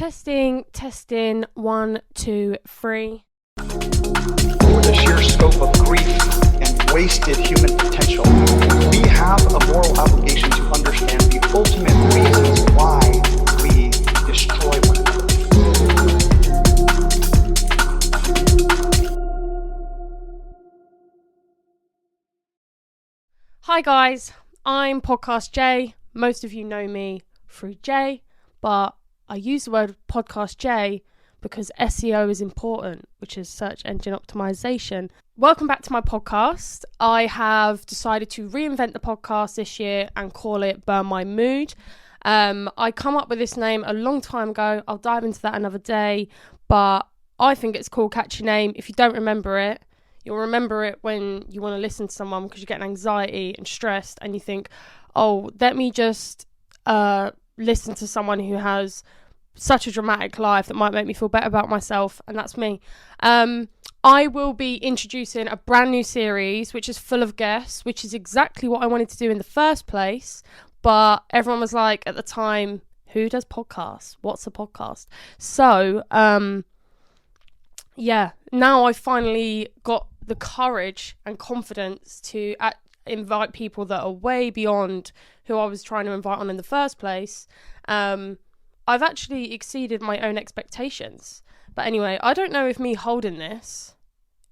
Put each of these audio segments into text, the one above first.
Testing, 1, 2, 3. Over the sheer scope of grief and wasted human potential, we have a moral obligation to understand the ultimate reasons why we destroy one another. Hi guys, I'm Podcast J. Most of you know me through J, but I use the word Podcast J because SEO is important, which is search engine optimization. Welcome back to my podcast. I have decided to reinvent the podcast this year and call it BurnMyMood. I come up with this name a long time ago. I'll dive into that another day, but I think it's a cool, catchy name. If you don't remember it, you'll remember it when you want to listen to someone because you get anxiety and stressed and you think, oh, let me just listen to someone who has such a dramatic life that might make me feel better about myself, and that's me. I will be introducing a brand new series which is full of guests, which is exactly what I wanted to do in the first place, but everyone was like at the time, who does podcasts? What's a podcast? So now I finally got the courage and confidence to invite people that are way beyond who I was trying to invite on in the first place. I've actually exceeded my own expectations. But anyway, I don't know if me holding this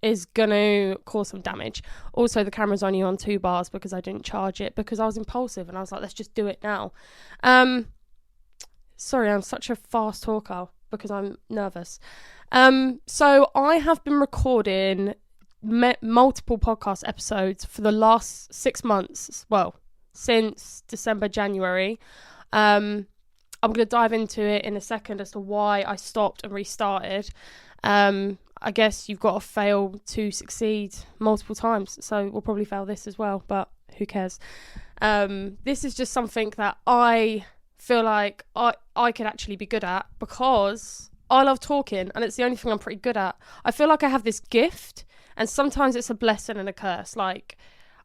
is going to cause some damage. Also, the camera's only on 2 bars because I didn't charge it because I was impulsive and I was like, let's just do it now. Sorry, I'm such a fast talker because I'm nervous. So I have been recording multiple podcast episodes for the last 6 months. Well, since December, January. I'm going to dive into it in a second as to why I stopped and restarted. I guess you've got to fail to succeed multiple times. So we'll probably fail this as well, but who cares? This is just something that I feel like I could actually be good at because I love talking and it's the only thing I'm pretty good at. I feel like I have this gift and sometimes it's a blessing and a curse. Like,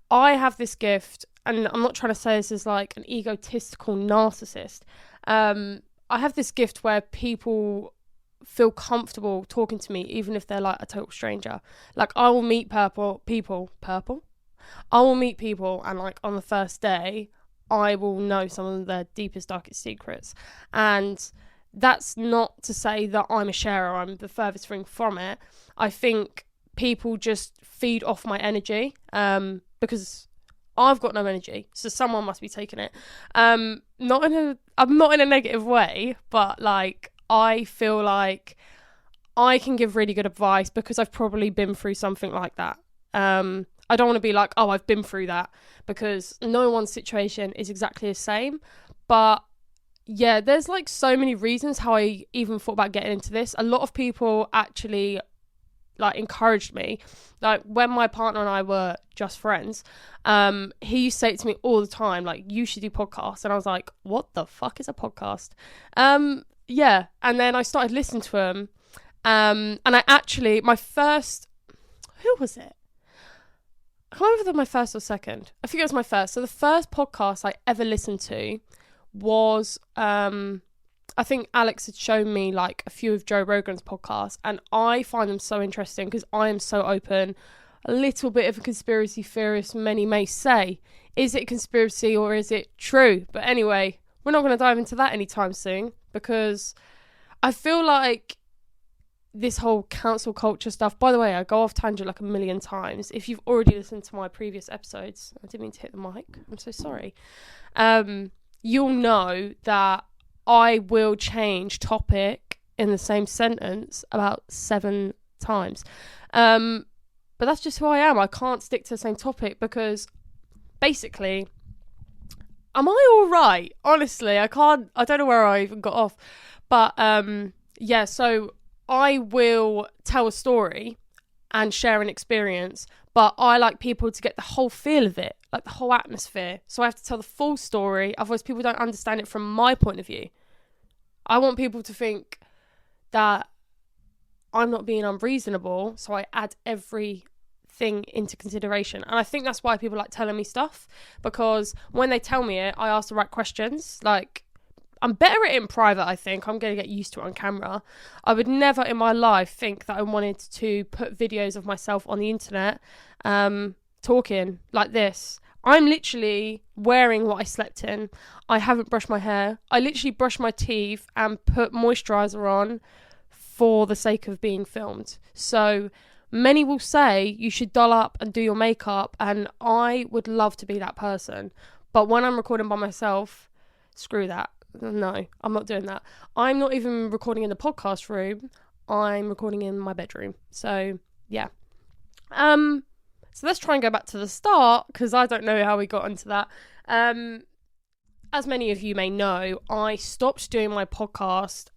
I have this gift, and I'm not trying to say this as like an egotistical narcissist. I have this gift where people feel comfortable talking to me, even if they're like a total stranger. Like, I will meet people. I will meet people, and like on the first day, I will know some of their deepest, darkest secrets. And that's not to say that I'm a sharer. I'm the furthest thing from it. I think people just feed off my energy, because I've got no energy, so someone must be taking it. I'm not in a negative way, but like, I feel like I can give really good advice because I've probably been through something like that. I don't want to be like, oh, I've been through that, because no one's situation is exactly the same. But yeah, there's like so many reasons how I even thought about getting into this. A lot of people actually like encouraged me. Like, when my partner and I were just friends, he used to say it to me all the time, like, you should do podcasts. And I was like, what the fuck is a podcast? Yeah. And then I started listening to him. And I actually, who was it? I can't remember if it was my first or second. I think it was my first. So the first podcast I ever listened to was, I think Alex had shown me like a few of Joe Rogan's podcasts, and I find them so interesting because I am so open. A little bit of a conspiracy theorist, many may say. Is it conspiracy or is it true? But anyway, we're not going to dive into that anytime soon, because I feel like this whole cancel culture stuff, by the way, I go off tangent like a million times. If you've already listened to my previous episodes, I didn't mean to hit the mic, I'm so sorry. You'll know that I will change topic in the same sentence about 7 times. But that's just who I am. I can't stick to the same topic because basically, am I all right? Honestly, I don't know where I even got off. But yeah, so I will tell a story and share an experience, but I like people to get the whole feel of it, like the whole atmosphere. So I have to tell the full story, otherwise people don't understand it from my point of view. I want people to think that I'm not being unreasonable, so I add everything into consideration. And I think that's why people like telling me stuff, because when they tell me it, I ask the right questions. Like, I'm better at it in private, I think. I'm going to get used to it on camera. I would never in my life think that I wanted to put videos of myself on the internet talking like this. I'm literally wearing what I slept in. I haven't brushed my hair. I literally brushed my teeth and put moisturiser on for the sake of being filmed. So many will say you should doll up and do your makeup, and I would love to be that person. But when I'm recording by myself, screw that. No, I'm not doing that. I'm not even recording in the podcast room. I'm recording in my bedroom. So, yeah. So let's try and go back to the start, because I don't know how we got into that. As many of you may know, I stopped doing my podcast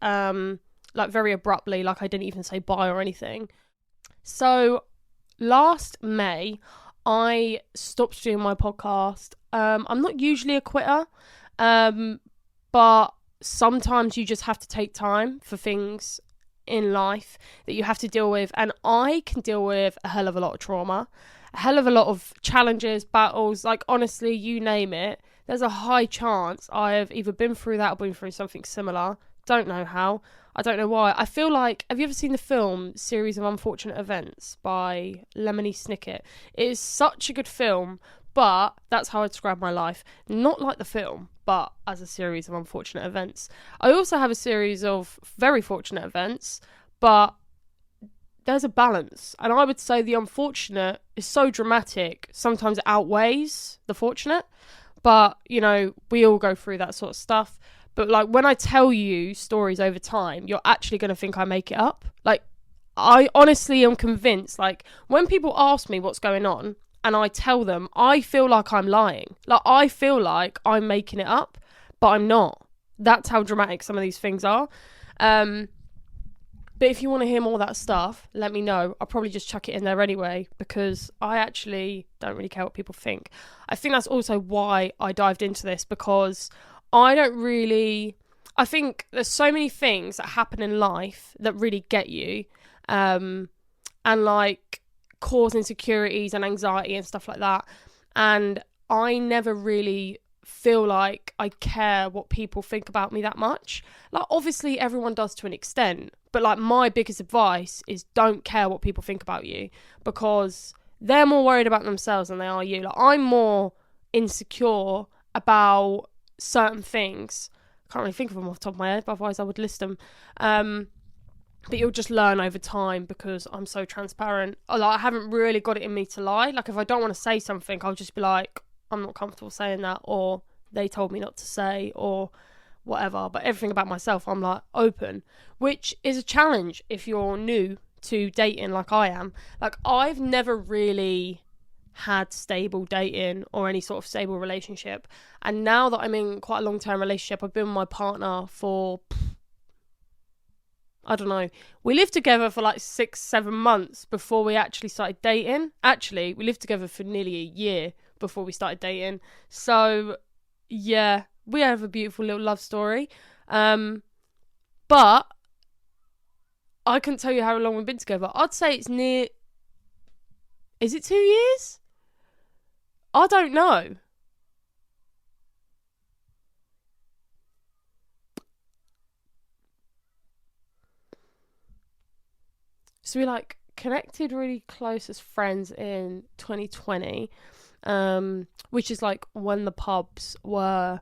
like very abruptly, like I didn't even say bye or anything. So last May, I stopped doing my podcast. I'm not usually a quitter, but sometimes you just have to take time for things in life that you have to deal with. And I can deal with a hell of a lot of trauma, a hell of a lot of challenges, battles, like honestly, you name it. There's a high chance I have either been through that or been through something similar. Don't know how. I don't know why. I feel like, have you ever seen the film Series of Unfortunate Events by Lemony Snicket? It is such a good film, but that's how I describe my life. Not like the film, but as a series of unfortunate events. I also have a series of very fortunate events, but there's a balance. And I would say the unfortunate is so dramatic, sometimes it outweighs the fortunate. But, you know, we all go through that sort of stuff. But, like, when I tell you stories over time, you're actually going to think I make it up. Like, I honestly am convinced, like, when people ask me what's going on and I tell them, I feel like I'm lying. Like, I feel like I'm making it up, but I'm not. That's how dramatic some of these things are. But if you want to hear more of that stuff, let me know. I'll probably just chuck it in there anyway, because I actually don't really care what people think. I think that's also why I dived into this, because I think there's so many things that happen in life that really get you, and like cause insecurities and anxiety and stuff like that. And I never really feel like I care what people think about me that much. Like, obviously everyone does to an extent, but like my biggest advice is don't care what people think about you, because they're more worried about themselves than they are you. Like, I'm more insecure about certain things. I can't really think of them off the top of my head, but otherwise I would list them. But you'll just learn over time, because I'm so transparent. Like, I haven't really got it in me to lie. Like, if I don't want to say something, I'll just be like, I'm not comfortable saying that, or they told me not to say, or whatever. But everything about myself, I'm like open, which is a challenge if you're new to dating like I am. Like, I've never really had stable dating or any sort of stable relationship. And now that I'm in quite a long-term relationship, I've been with my partner for, I don't know, we lived together for like 6-7 months before we actually started dating. Actually, we lived together for nearly a year before we started dating. So yeah, we have a beautiful little love story. But I couldn't tell you how long we've been together. I'd say it's near, is it 2 years? I don't know. So we like connected really close as friends in 2020, which is like when the pubs were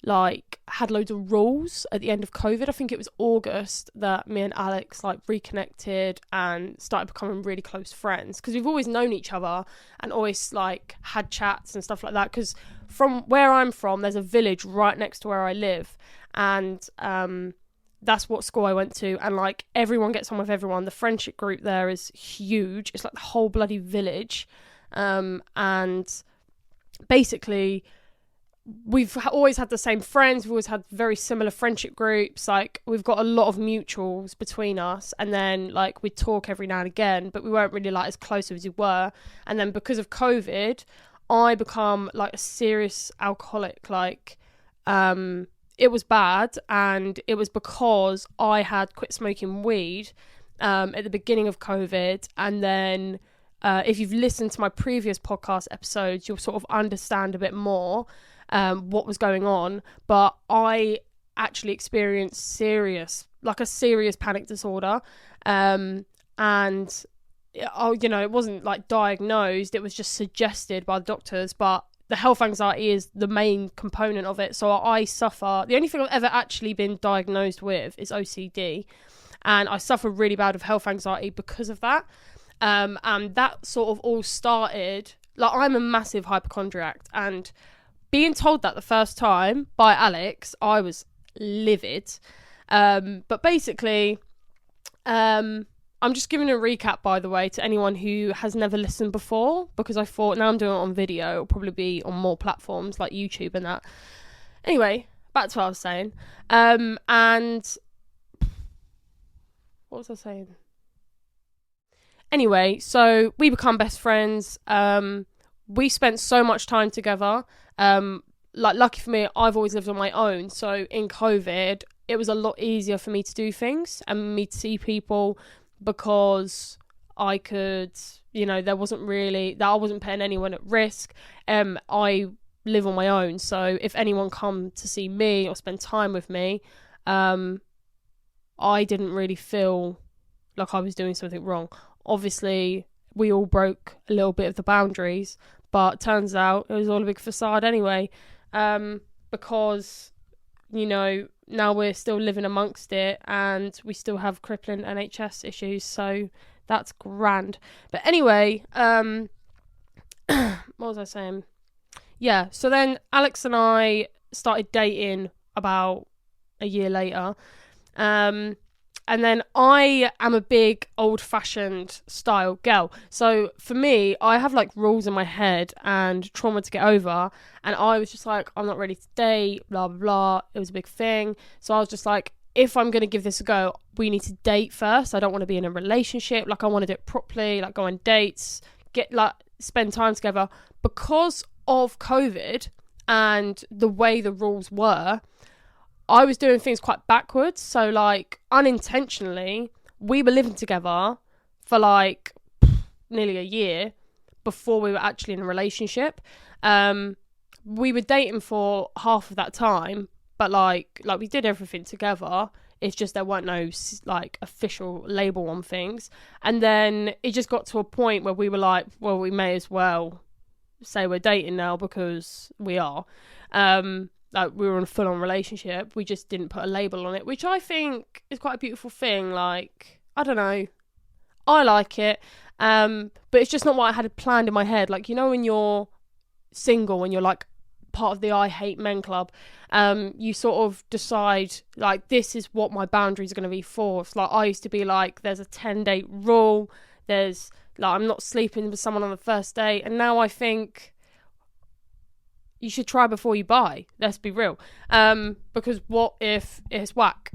like had loads of rules at the end of COVID. I think it was August that me and Alex like reconnected and started becoming really close friends, because we've always known each other and always like had chats and stuff like that. Because from where I'm from, there's a village right next to where I live, and that's what school I went to, and like everyone gets on with everyone. The friendship group there is huge. It's like the whole bloody village, and basically we've always had the same friends. We've always had very similar friendship groups. Like, we've got a lot of mutuals between us, and then like we talk every now and again, but we weren't really like as close as we were. And then because of COVID, I become like a serious alcoholic. Like, it was bad, and it was because I had quit smoking weed at the beginning of COVID. And then if you've listened to my previous podcast episodes, you'll sort of understand a bit more what was going on. But I actually experienced a serious panic disorder. And it wasn't like diagnosed, it was just suggested by the doctors, but the health anxiety is the main component of it. So the only thing I've ever actually been diagnosed with is OCD, and I suffer really bad with health anxiety because of that. And that sort of all started, like, I'm a massive hypochondriac, and being told that the first time by Alex, I was livid. But basically, I'm just giving a recap, by the way, to anyone who has never listened before, because I thought, now I'm doing it on video, it'll probably be on more platforms like YouTube and that. Anyway, back to what I was saying. And what was I saying? Anyway, so we become best friends. We spent so much time together. Lucky for me, I've always lived on my own. So in COVID, it was a lot easier for me to do things and me to see people, because I could, I wasn't putting anyone at risk. I live on my own. So if anyone come to see me or spend time with me, I didn't really feel like I was doing something wrong. Obviously, we all broke a little bit of the boundaries, but turns out it was all a big facade anyway. Because, now we're still living amongst it, and we still have crippling NHS issues, so that's grand. But anyway, what was I saying? Yeah, so then Alex and I started dating about a year later. And then I am a big old-fashioned style girl. So for me, I have like rules in my head and trauma to get over. And I was just like, I'm not ready to date, blah, blah, blah. It was a big thing. So I was just like, if I'm going to give this a go, we need to date first. I don't want to be in a relationship. Like, I want to do it properly, like go on dates, spend time together. Because of COVID and the way the rules were, I was doing things quite backwards. So, like, unintentionally, we were living together for, like, nearly a year before we were actually in a relationship. We were dating for half of that time, but, like we did everything together. It's just there weren't no, like, official label on things. And then it just got to a point where we were like, well, we may as well say we're dating now, because we are. Like, we were in a full-on relationship. We just didn't put a label on it, which I think is quite a beautiful thing. Like, I don't know. I like it. But it's just not what I had planned in my head. Like, when you're single and you're, like, part of the I Hate Men club, you sort of decide, like, this is what my boundaries are going to be for. It's like, I used to be like, there's a 10-date rule. There's, like, I'm not sleeping with someone on the first date. And now I think you should try before you buy. Let's be real. Because what if it's whack?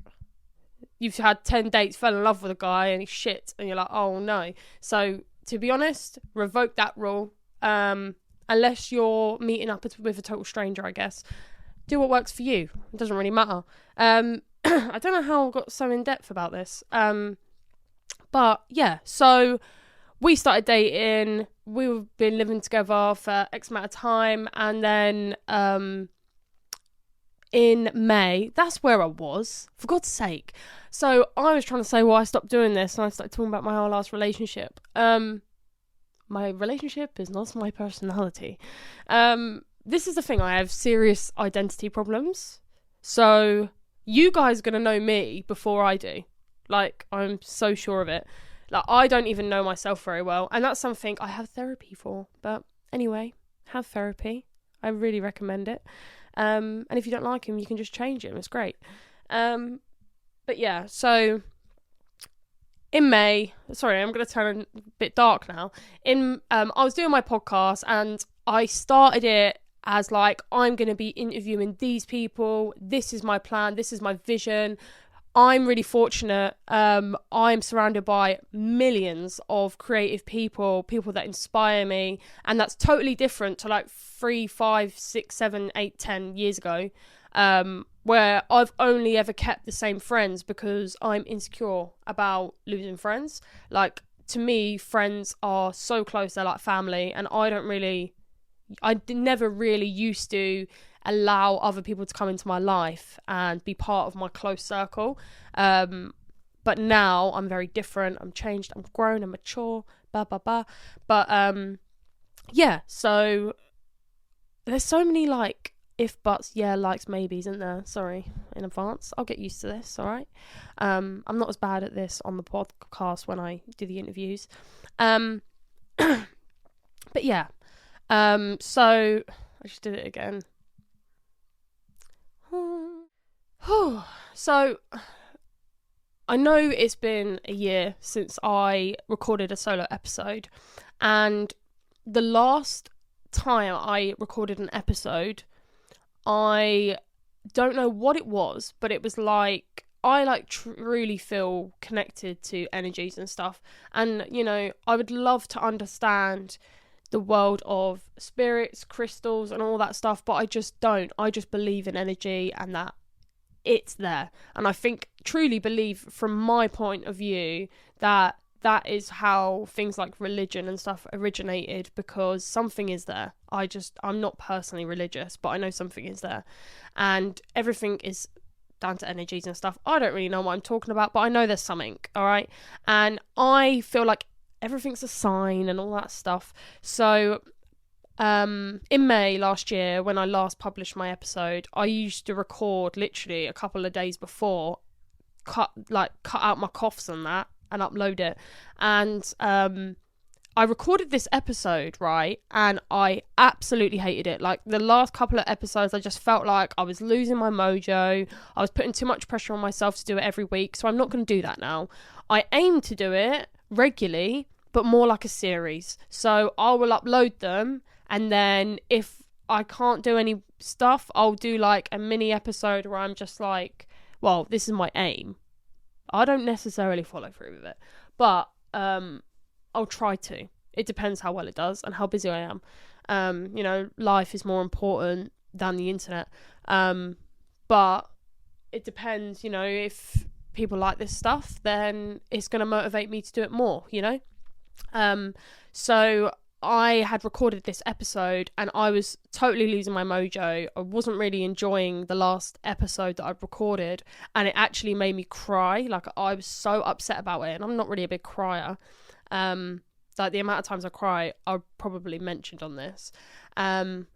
You've had 10 dates, fell in love with a guy, and he's shit, and you're like, oh no. So, to be honest, revoke that rule. Unless you're meeting up with a total stranger, I guess. Do what works for you. It doesn't really matter. I don't know how I got so in-depth about this. But, yeah. So, we started dating. We've been living together for X amount of time, and then in May, that's where I was, for God's sake. So I was trying to say, well, I stopped doing this, and I started talking about my whole last relationship. My relationship is not my personality. This is the thing, I have serious identity problems. So you guys are going to know me before I do. Like, I'm so sure of it. Like, I don't even know myself very well, and that's something I have therapy for. But anyway, have therapy. I really recommend it. And if you don't like him, you can just change him. It's great. But yeah, so in May, sorry, I'm going to turn a bit dark now. I was doing my podcast, and I started it as like, I'm going to be interviewing these people. This is my plan. This is my vision. I'm really fortunate. I'm surrounded by millions of creative people that inspire me. And that's totally different to like 3, 5, 6, 7, 8, 10 years ago, where I've only ever kept the same friends because I'm insecure about losing friends. Like, to me, friends are so close, they're like family. And I never really used to allow other people to come into my life and be part of my close circle. But now I'm very different. I'm changed. I'm grown. I'm mature. But yeah. So there's so many like if, buts, yeah, likes, maybes, isn't there? Sorry in advance. I'll get used to this. All right. I'm not as bad at this on the podcast when I do the interviews. But yeah. So I just did it again. So I know it's been a year since I recorded a solo episode, and the last time I recorded an episode, I don't know what it was, but it was like I like truly feel connected to energies and stuff, and you know, I would love to understand the world of spirits, crystals and all that stuff, but I just don't. I just believe in energy and that it's there, and I think truly believe from my point of view that that is how things like religion and stuff originated, because something is there. I'm not personally religious, but I know something is there, and everything is down to energies and stuff. I don't really know what I'm talking about, but I know there's something, all right? And I feel like everything's a sign and all that stuff. So in May last year, when I last published my episode, I used to record literally a couple of days before, cut out my coughs and that, and upload it. And I recorded this episode, right, and I absolutely hated it. Like, the last couple of episodes, I just felt like I was losing my mojo. I was putting too much pressure on myself to do it every week, so I'm not going to do that now. I aim to do it regularly, but more like a series. So I will upload them, and then if I can't do any stuff, I'll do like a mini episode where I'm just like, well, this is my aim. I don't necessarily follow through with it, but I'll try to. It depends how well it does and how busy I am. You know, life is more important than the internet. But it depends, you know, if people like this stuff, then it's going to motivate me to do it more, you know? So I had recorded this episode and I was totally losing my mojo. I wasn't really enjoying the last episode that I'd recorded, and it actually made me cry. Like, I was so upset about it, and I'm not really a big crier. Like, the amount of times I cry, I probably mentioned on this. And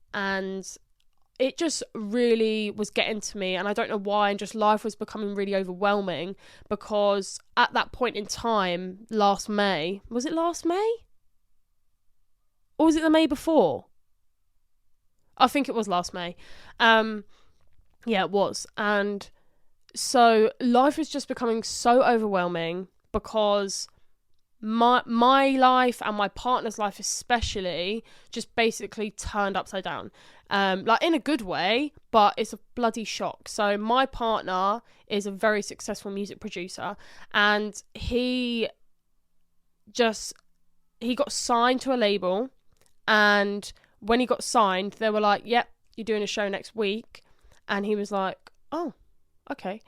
it just really was getting to me, and I don't know why, and just life was becoming really overwhelming, because at that point in time, last May, was it last May? Or was it the May before? I think it was last May. Yeah, it was. And so life was just becoming so overwhelming, because my life and my partner's life especially just basically turned upside down. Like, in a good way, but it's a bloody shock. So my partner is a very successful music producer, and he got signed to a label. And when he got signed, they were like, yep, you're doing a show next week. And he was like, oh, okay.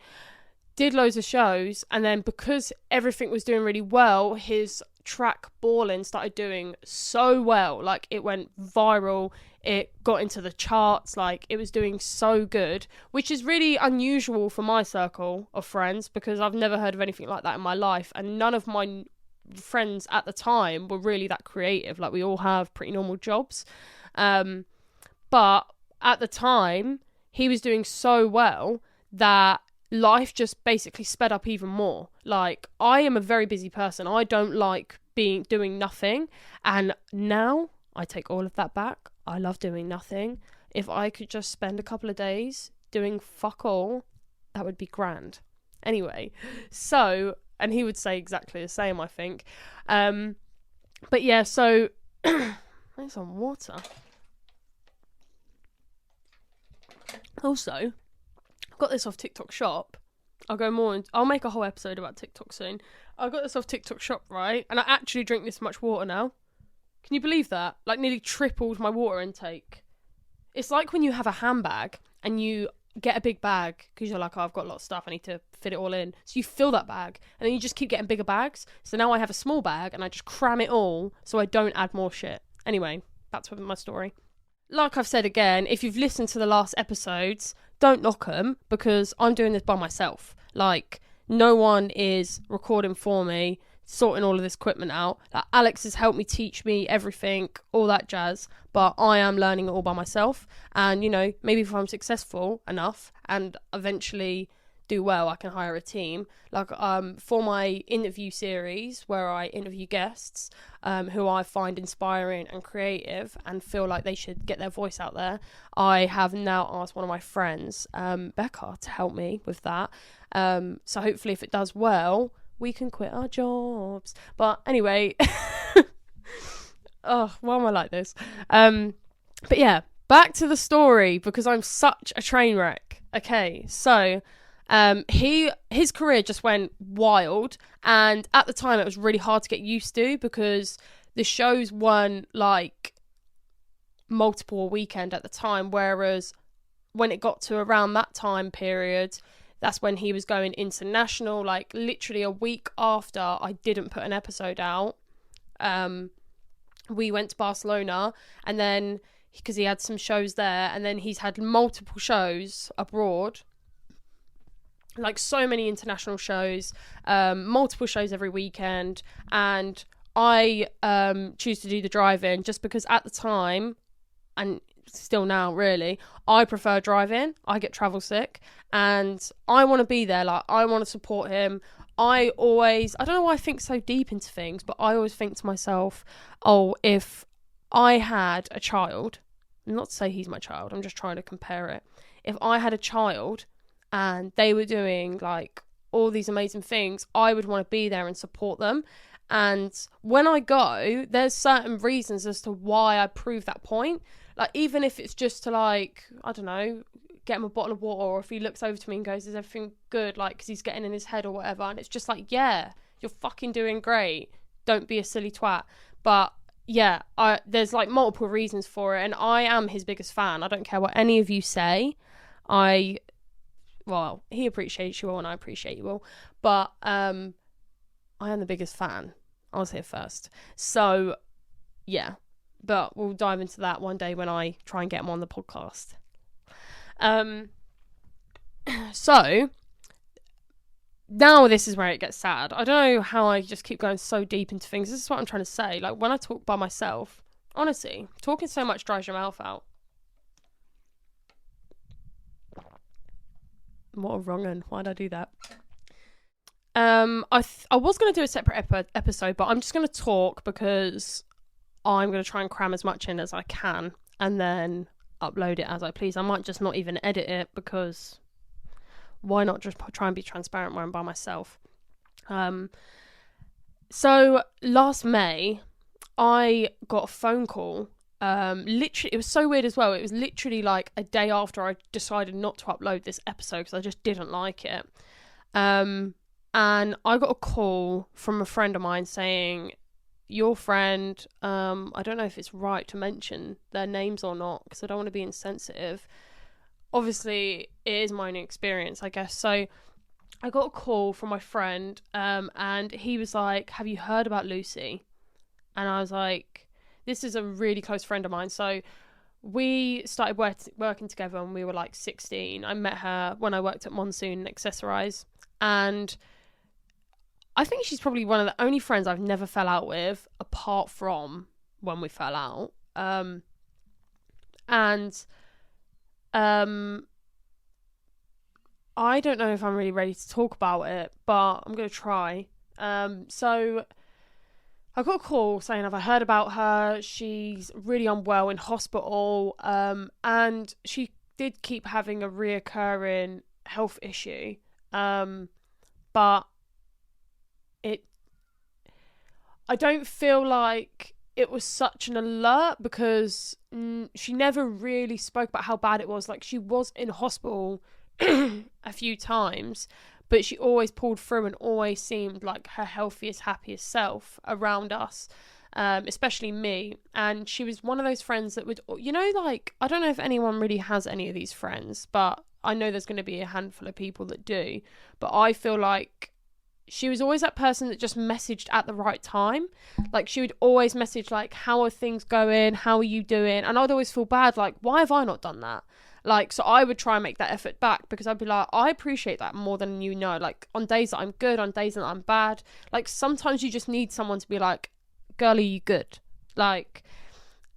Did loads of shows. And then because everything was doing really well, his track Ballin' started doing so well. Like, it went viral. It got into the charts. Like, it was doing so good, which is really unusual for my circle of friends, because I've never heard of anything like that in my life. And none of my friends at the time were really that creative. Like, we all have pretty normal jobs, but at the time he was doing so well that life just basically sped up even more. Like, I am a very busy person. I don't like doing nothing, and now I take all of that back. I love doing nothing. If I could just spend a couple of days doing fuck all, that would be grand. Anyway, so, and he would say exactly the same, I think. But yeah, so I need some water. Also, I've got this off TikTok Shop. I'll make a whole episode about TikTok soon. I got this off TikTok Shop, right? And I actually drink this much water now. Can you believe that? Like, nearly tripled my water intake. It's like when you have a handbag and you get a big bag because you're like, oh, I've got a lot of stuff, I need to fit it all in. So you fill that bag and then you just keep getting bigger bags. So now I have a small bag and I just cram it all so I don't add more shit. Anyway, that's my story. like I've said again, if you've listened to the last episodes, don't knock them, because I'm doing this by myself. Like, no one is recording for me, sorting all of this equipment out. Like, Alex has helped me, teach me everything, all that jazz, but I am learning it all by myself. And, you know, maybe if I'm successful enough and eventually do well, I can hire a team. Like, for my interview series where I interview guests who I find inspiring and creative and feel like they should get their voice out there, I have now asked one of my friends, Becca, to help me with that. So hopefully if it does well, we can quit our jobs. But anyway, oh, why am I like this? But yeah, back to the story, because I'm such a train wreck. Okay, so his career just went wild, and at the time it was really hard to get used to, because the shows weren't like multiple a weekend at the time, whereas when it got to around that time period, that's when he was going international. Like, literally a week after I didn't put an episode out, we went to Barcelona, and then because he had some shows there, and then he's had multiple shows abroad, like so many international shows, multiple shows every weekend. And I choose to do the drive-in just because at the time, and still now really, I prefer driving. I get travel sick and I want to be there. Like, I want to support him. I don't know why I think so deep into things, but I always think to myself, oh, if I had a child, not to say he's my child, I'm just trying to compare it. If I had a child and they were doing like all these amazing things, I would want to be there and support them. And when I go, there's certain reasons as to why I prove that point. Like, even if it's just to, like, I don't know, get him a bottle of water, or if he looks over to me and goes, is everything good? Like, because he's getting in his head or whatever. And it's just like, yeah, you're fucking doing great. Don't be a silly twat. But yeah, there's like multiple reasons for it. And I am his biggest fan. I don't care what any of you say. Well, he appreciates you all and I appreciate you all. But I am the biggest fan. I was here first. So, yeah. But we'll dive into that one day when I try and get him on the podcast. So, now this is where it gets sad. I don't know how I just keep going so deep into things. This is what I'm trying to say. Like, when I talk by myself, honestly, talking so much dries your mouth out. What a wrong one. Why'd I do that? I was going to do a separate episode, but I'm just going to talk because I'm going to try and cram as much in as I can and then upload it as I please. I might just not even edit it, because why not just try and be transparent when I'm by myself? So last May, I got a phone call. Literally, it was so weird as well. It was literally like a day after I decided not to upload this episode because I just didn't like it. And I got a call from a friend of mine saying, your friend, I don't know if it's right to mention their names or not, because I don't want to be insensitive. Obviously, it is my own experience, I guess. So I got a call from my friend, and he was like, have you heard about Lucy? And I was like, this is a really close friend of mine. So we started working together when we were like 16. I met her when I worked at Monsoon and Accessorize. And I think she's probably one of the only friends I've never fell out with, apart from when we fell out. I don't know if I'm really ready to talk about it, but I'm going to try. So I got a call saying, have I heard about her? She's really unwell in hospital. And she did keep having a reoccurring health issue. But I don't feel like it was such an alert, because she never really spoke about how bad it was. Like, she was in hospital a few times, but she always pulled through and always seemed like her healthiest, happiest self around us, especially me. And she was one of those friends that would, you know, like, I don't know if anyone really has any of these friends, but I know there's going to be a handful of people that do. But I feel like she was always that person that just messaged at the right time. Like, she would always message, like, how are things going? How are you doing? And I'd always feel bad, like, why have I not done that? Like, so I would try and make that effort back, because I'd be like, I appreciate that more than you know. Like, on days that I'm good, on days that I'm bad. Like, sometimes you just need someone to be like, girlie, you good? Like,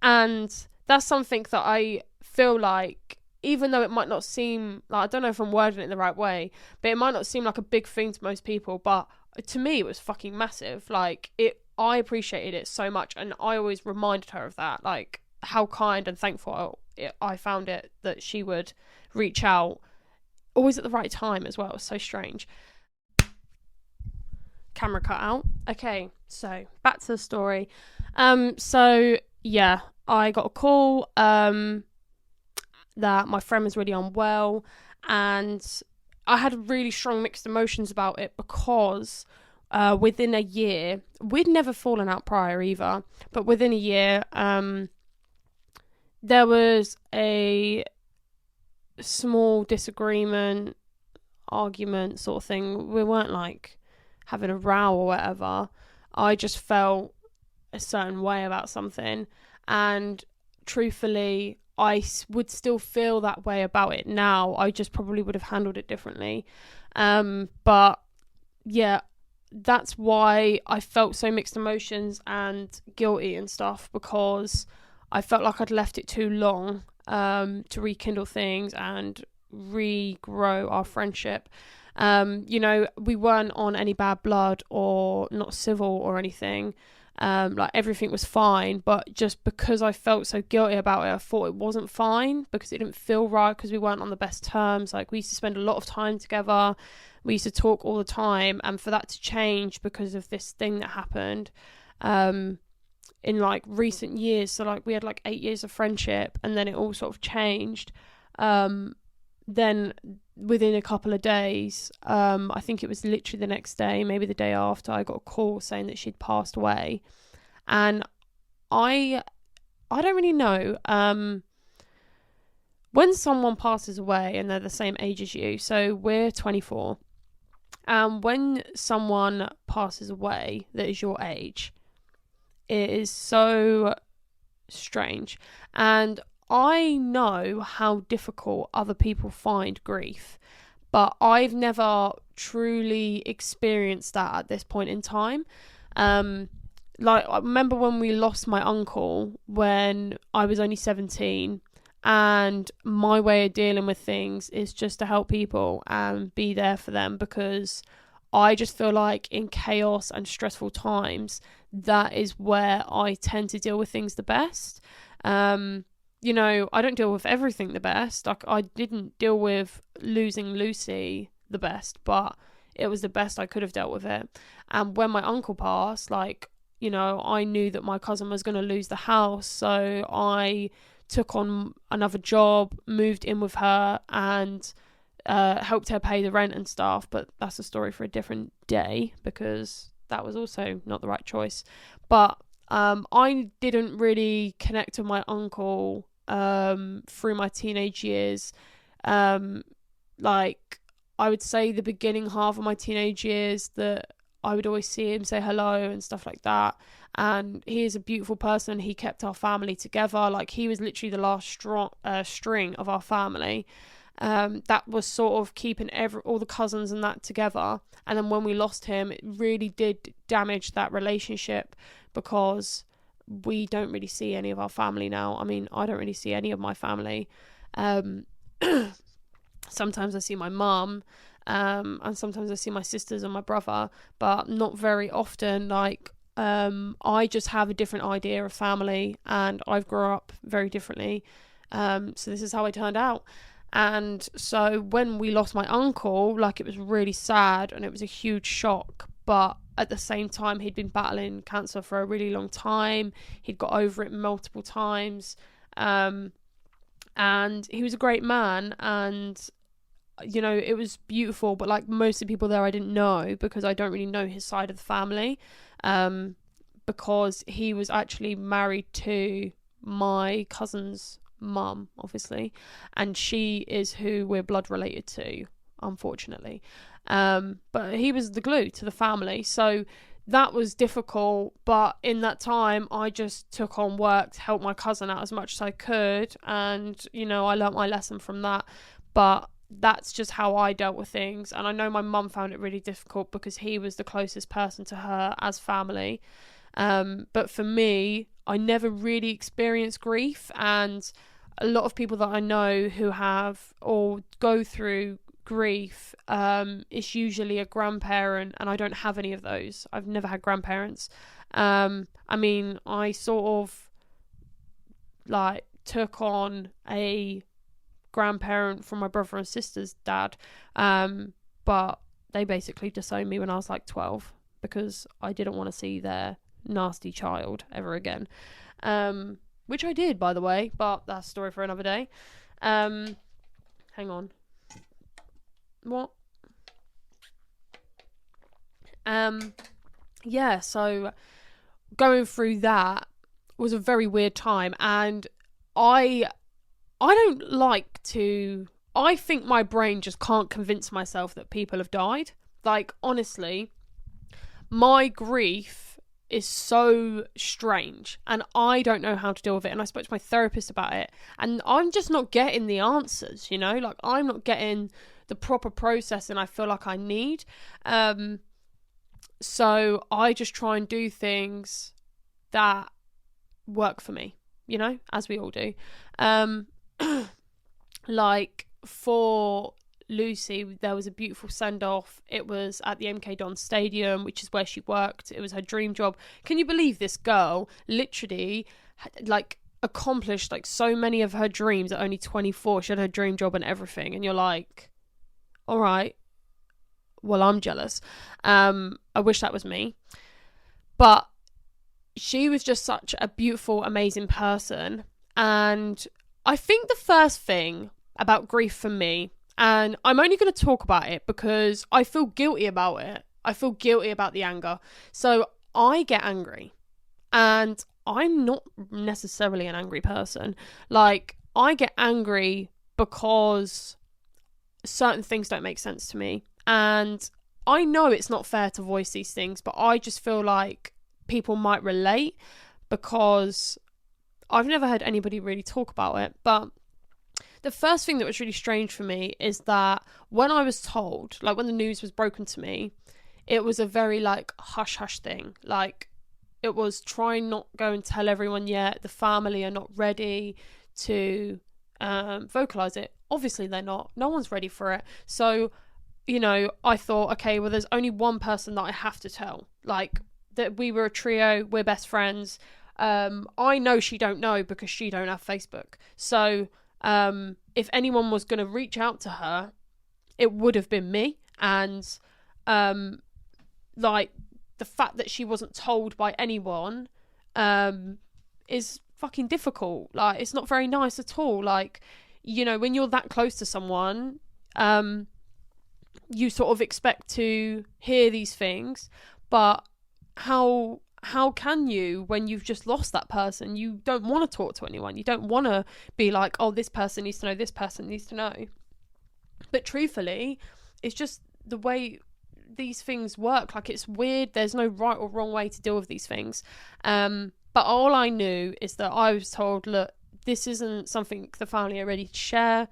and that's something that I feel like, even though it might not seem, like, I don't know if I'm wording it the right way, but it might not seem like a big thing to most people, but to me it was fucking massive. Like, I appreciated it so much, and I always reminded her of that, like, how kind and thankful I found it that she would reach out always at the right time as well. It was so strange. Camera cut out. Okay, so back to the story. So yeah, I got a call that my friend was really unwell, and I had really strong mixed emotions about it, because within a year, we'd never fallen out prior either, but within a year, there was a small disagreement, argument sort of thing. We weren't like having a row or whatever. I just felt a certain way about something, and truthfully, I would still feel that way about it now. I just probably would have handled it differently. But yeah, that's why I felt so mixed emotions and guilty and stuff, because I felt like I'd left it too long to rekindle things and regrow our friendship. You know, we weren't on any bad blood or not civil or anything. Like, everything was fine, but just because I felt so guilty about it, I thought it wasn't fine, because it didn't feel right, because we weren't on the best terms. Like, we used to spend a lot of time together, we used to talk all the time, and for that to change because of this thing that happened in like recent years, so like we had like 8 years of friendship, and then it all sort of changed. Then within a couple of days, I think it was literally the next day, maybe the day after, I got a call saying that she'd passed away. And I don't really know, when someone passes away and they're the same age as you, so we're 24, and when someone passes away that is your age, it is so strange. And I know how difficult other people find grief, but I've never truly experienced that at this point in time. Like, I remember when we lost my uncle when I was only 17, and my way of dealing with things is just to help people and be there for them, because I just feel like in chaos and stressful times, that is where I tend to deal with things the best. You know, I don't deal with everything the best. I didn't deal with losing Lucy the best, but it was the best I could have dealt with it. And when my uncle passed, like, you know, I knew that my cousin was going to lose the house, so I took on another job, moved in with her, and helped her pay the rent and stuff. But that's a story for a different day, because that was also not the right choice. But I didn't really connect with my uncle through my teenage years. Like, I would say the beginning half of my teenage years, that I would always see him, say hello and stuff like that. And he is a beautiful person. He kept our family together. Like, he was literally the last string of our family. That was sort of keeping all the cousins and that together. And then when we lost him, it really did damage that relationship, because we don't really see any of our family now. I mean, I don't really see any of my family. Sometimes I see my mum, and sometimes I see my sisters and my brother, but not very often. Like, I just have a different idea of family, and I've grown up very differently. So this is how I turned out. And so when we lost my uncle, like, it was really sad and it was a huge shock, but at the same time, he'd been battling cancer for a really long time. He'd got over it multiple times. And he was a great man, and, you know, it was beautiful, but like most of the people there I didn't know, because I don't really know his side of the family, because he was actually married to my cousin's mum, obviously, and she is who we're blood related to. unfortunately. But he was the glue to the family. So that was difficult. But in that time, I just took on work to help my cousin out as much as I could. And, you know, I learnt my lesson from that. But that's just how I dealt with things. And I know my mum found it really difficult because he was the closest person to her as family. But for me, I never really experienced grief, and a lot of people that I know who have or go through grief, it's usually a grandparent, and I don't have any of those. I've never had grandparents. I mean, I sort of like took on a grandparent from my brother and sister's dad, but they basically disowned me when I was like 12 because I didn't want to see their nasty child ever again, which I did, by the way, but that's a story for another day. Hang on, what? Yeah, so going through that was a very weird time, and I don't like to, I think my brain just can't convince myself that people have died. Like, honestly, my grief is so strange, and I don't know how to deal with it. And I spoke to my therapist about it, and I'm just not getting the answers, you know, like I'm not getting the proper processing I feel like I need. So I just try and do things that work for me, you know, as we all do. Like for Lucy, there was a beautiful send-off. It was at the MK Dons Stadium, which is where she worked. It was her dream job. Can you believe this girl literally like accomplished like so many of her dreams at only 24? She had her dream job and everything, and you're like, all right, well, I'm jealous. I wish that was me. But she was just such a beautiful, amazing person. And I think the first thing about grief for me, and I'm only going to talk about it because I feel guilty about it. I feel guilty about the anger. So I get angry, and I'm not necessarily an angry person. Like, I get angry because certain things don't make sense to me. And I know it's not fair to voice these things, but I just feel like people might relate because I've never heard anybody really talk about it. But the first thing that was really strange for me is that when I was told, like when the news was broken to me, it was a very like hush hush thing. Like, it was try not go and tell everyone yet. The family are not ready to vocalize it. Obviously they're not. No one's ready for it. So, you know, I thought, okay, well, there's only one person that I have to tell. Like, that we were a trio, we're best friends. I know she don't know because she don't have Facebook. So if anyone was going to reach out to her, it would have been me. And like, the fact that she wasn't told by anyone is fucking difficult. Like, it's not very nice at all. Like, you know, when you're that close to someone, you sort of expect to hear these things, but how can you when you've just lost that person? You don't want to talk to anyone. You don't want to be like, oh, this person needs to know, this person needs to know. But truthfully, it's just the way these things work. Like, it's weird. There's no right or wrong way to deal with these things. But all I knew is that I was told, look, this isn't something the family are ready to share.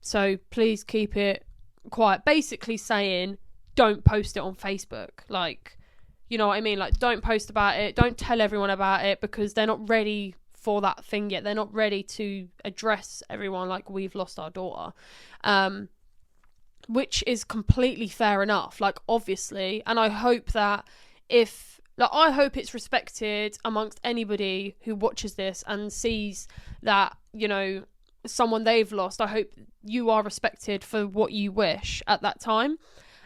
So please keep it quiet. Basically saying, don't post it on Facebook. Like, you know what I mean? Like, don't post about it. Don't tell everyone about it because they're not ready for that thing yet. They're not ready to address everyone like we've lost our daughter. Which is completely fair enough. Like, obviously. And I hope that I hope it's respected amongst anybody who watches this and sees that, you know, someone they've lost. I hope you are respected for what you wish at that time.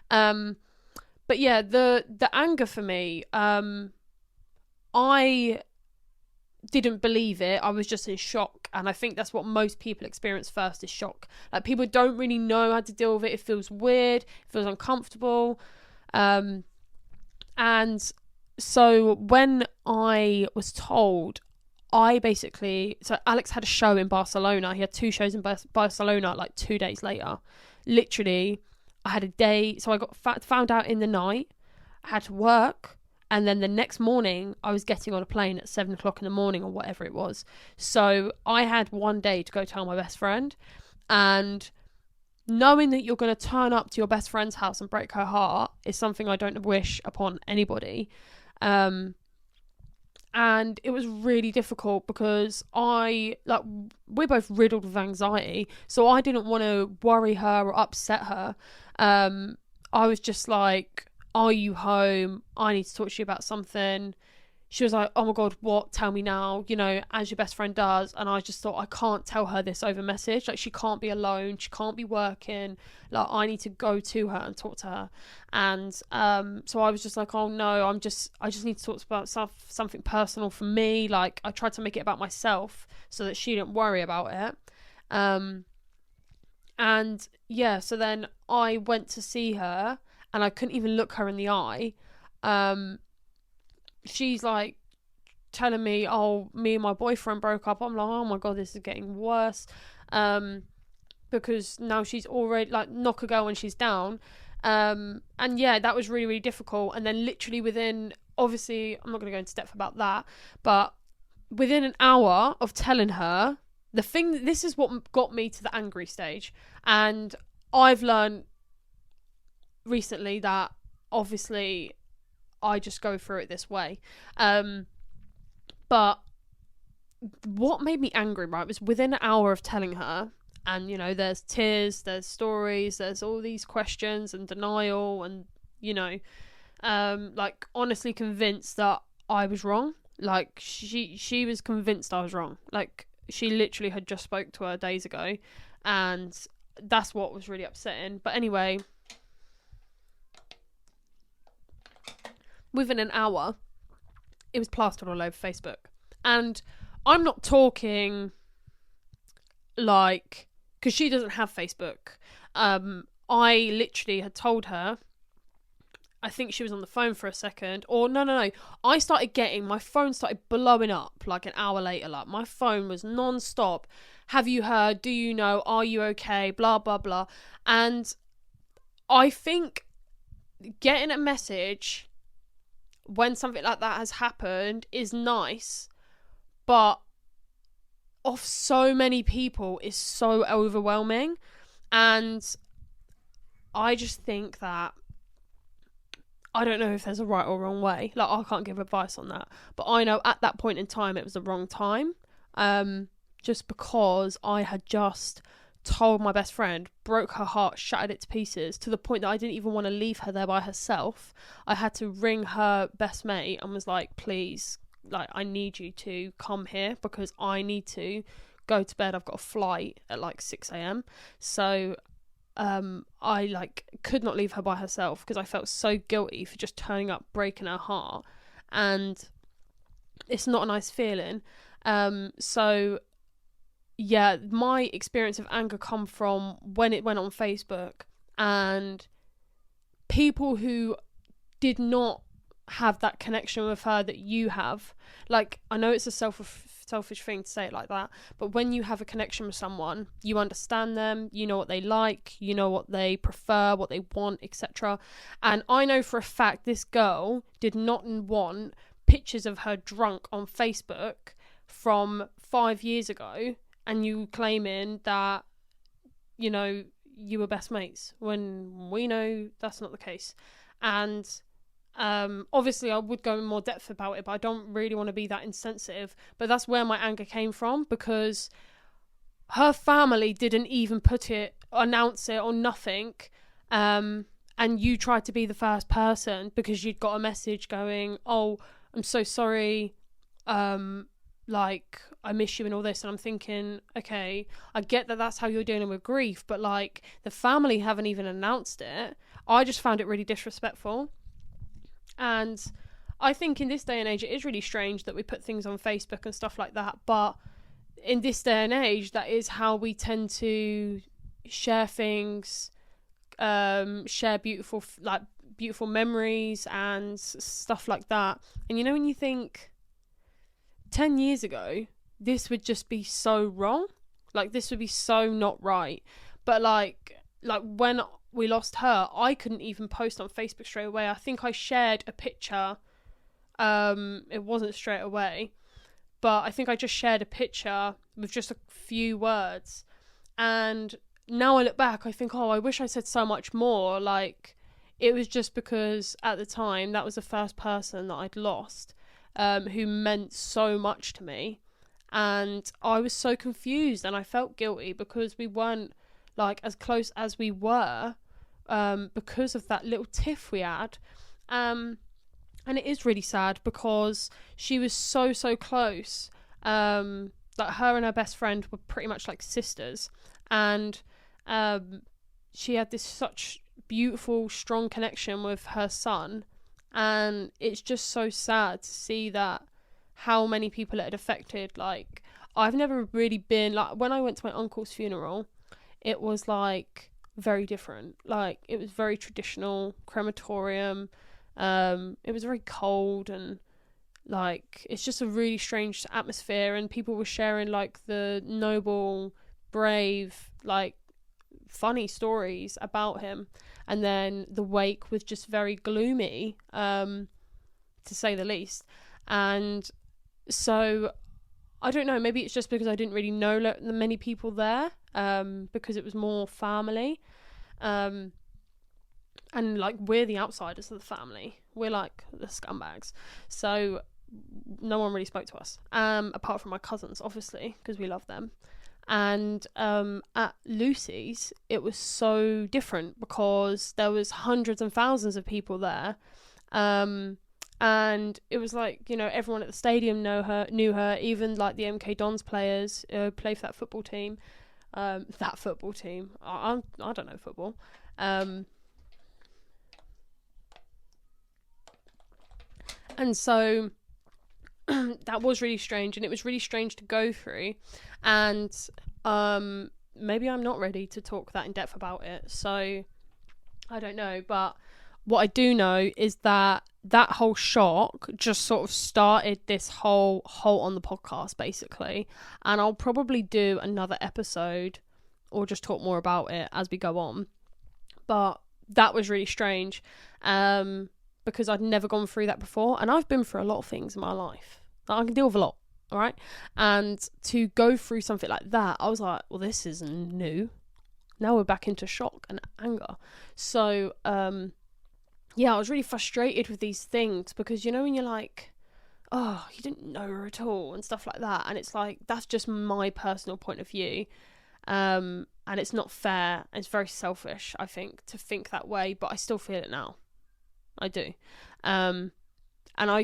But yeah, the anger for me, I didn't believe it. I was just in shock, and I think that's what most people experience first, is shock. Like, people don't really know how to deal with it. It feels weird, it feels uncomfortable, and so when I was told, so Alex had a show in Barcelona. He had 2 shows in Barcelona like 2 days later. Literally, I had a day, so I got found out in the night. I had to work, and then the next morning I was getting on a plane at 7 o'clock in the morning or whatever it was. So I had one day to go tell my best friend, and knowing that you're going to turn up to your best friend's house and break her heart is something I don't wish upon anybody. And it was really difficult because we're both riddled with anxiety, so I didn't want to worry her or upset her. I was just like, are you home? I need to talk to you about something. She was like, oh my God, what? Tell me now, as your best friend does. And I just thought, I can't tell her this over message. Like, she can't be alone. She can't be working. Like, I need to go to her and talk to her. And so I was just like, oh no, I just need to talk about something personal for me. Like, I tried to make it about myself so that she didn't worry about it. And yeah, so then I went to see her and I couldn't even look her in the eye. She's like telling me, oh, me and my boyfriend broke up. I'm like, oh my God, this is getting worse. Because now she's already like, knock a girl when she's down. And yeah, that was really, really difficult. And then literally obviously, I'm not going to go into depth about that, but within an hour of telling her, this is what got me to the angry stage. And I've learned recently that obviously I just go through it this way. But what made me angry, right, was within an hour of telling her, and, there's tears, there's stories, there's all these questions and denial and, like, honestly convinced that I was wrong. Like, she was convinced I was wrong. Like, she literally had just spoke to her days ago, and that's what was really upsetting. But anyway, within an hour, it was plastered all over Facebook. And I'm not talking like, because she doesn't have Facebook. I literally had told her, I think she was on the phone for a second, or no. I started my phone started blowing up like an hour later. Like, my phone was non-stop. Have you heard? Do you know? Are you okay? Blah, blah, blah. And I think getting a message when something like that has happened is nice, but of so many people is so overwhelming. And I just think that, I don't know if there's a right or wrong way. Like, I can't give advice on that, but I know at that point in time it was the wrong time, just because I had just told my best friend, broke her heart, shattered it to pieces, to the point that I didn't even want to leave her there by herself. I had to ring her best mate and was like, please, like, I need you to come here because I need to go to bed. I've got a flight at like 6 a.m. So I like could not leave her by herself because I felt so guilty for just turning up, breaking her heart, and it's not a nice feeling. So yeah, my experience of anger come from when it went on Facebook, and people who did not have that connection with her that you have. Like, I know it's a selfish thing to say it like that, but when you have a connection with someone, you understand them, you know what they like, you know what they prefer, what they want, etc. And I know for a fact this girl did not want pictures of her drunk on Facebook from 5 years ago, and you claiming that, you were best mates, when we know that's not the case. And obviously I would go in more depth about it, but I don't really want to be that insensitive. But that's where my anger came from, because her family didn't even announce it or nothing. And you tried to be the first person because you'd got a message going, oh, I'm so sorry, like, I miss you and all this. And I'm thinking, okay, I get that that's how you're dealing with grief, but like, the family haven't even announced it. I just found it really disrespectful. And I think in this day and age, it is really strange that we put things on Facebook and stuff like that. But in this day and age, that is how we tend to share things, share beautiful memories and stuff like that. And when you think, 10 years ago, this would just be so wrong. Like, this would be so not right. But like when we lost her, I couldn't even post on Facebook straight away. I think I shared a picture. It wasn't straight away, but I think I just shared a picture with just a few words. And now I look back, I think, oh, I wish I said so much more. Like, it was just because at the time that was the first person that I'd lost, who meant so much to me. And I was so confused and I felt guilty because we weren't like as close as we were, because of that little tiff we had. And it is really sad because she was so close. Like, her and her best friend were pretty much like sisters, and she had this such beautiful, strong connection with her son, and it's just so sad to see that how many people it had affected. Like, I've never really been, like, when I went to my uncle's funeral, it was like very different. Like, it was very traditional, crematorium. It was very cold, and like, it's just a really strange atmosphere, and people were sharing like the noble, brave, like funny stories about him. And then the wake was just very gloomy, to say the least. And so I don't know, maybe it's just because I didn't really know many people there, because it was more family, and like, we're the outsiders of the family, we're like the scumbags, so no one really spoke to us, apart from my cousins, obviously, because we love them. And at Lucy's, it was so different because there was hundreds and thousands of people there, and it was like, you know, everyone at the stadium knew her, even like the MK Dons players play for that football team. I don't know football. And so that was really strange, and it was really strange to go through. And maybe I'm not ready to talk that in depth about it, so I don't know. But what I do know is that whole shock just sort of started this whole on the podcast, basically. And I'll probably do another episode or just talk more about it as we go on. But that was really strange, because I'd never gone through that before, and I've been through a lot of things in my life. I can deal with a lot, all right? And to go through something like that, I was like, well, this is new. Now we're back into shock and anger. So, yeah, I was really frustrated with these things because, you know, when you're like, oh, you didn't know her at all and stuff like that. And it's like, that's just my personal point of view. And it's not fair. It's very selfish, I think, to think that way. But I still feel it now. I do. And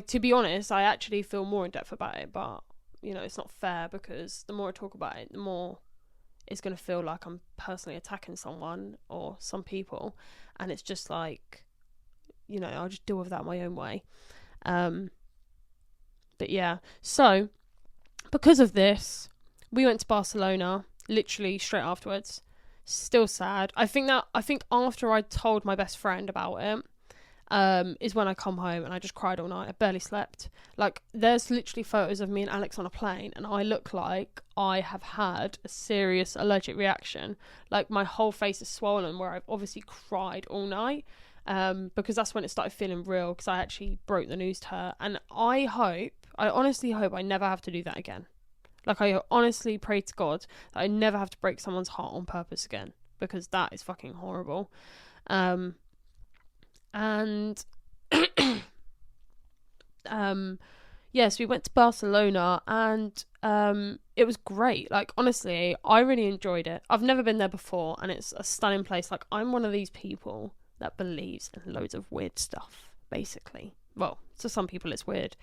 to be honest, I actually feel more in depth about it. But, you know, it's not fair because the more I talk about it, the more it's going to feel like I'm personally attacking someone or some people. And it's just like, you know, I'll just deal with that my own way. But yeah, so because of this, we went to Barcelona literally straight afterwards. Still sad. I think after I told my best friend about it, is when I come home and I just cried all night. I barely slept. Like, there's literally photos of me and Alex on a plane, and I look like I have had a serious allergic reaction. Like, my whole face is swollen, where I've obviously cried all night, because that's when it started feeling real, because I actually broke the news to her. And I honestly hope I never have to do that again. Like, I honestly pray to God that I never have to break someone's heart on purpose again, because that is fucking horrible. And yes, we went to Barcelona, and it was great. Like, honestly, I really enjoyed it. I've never been there before, and it's a stunning place. Like, I'm one of these people that believes in loads of weird stuff, basically. Well, to some people it's weird.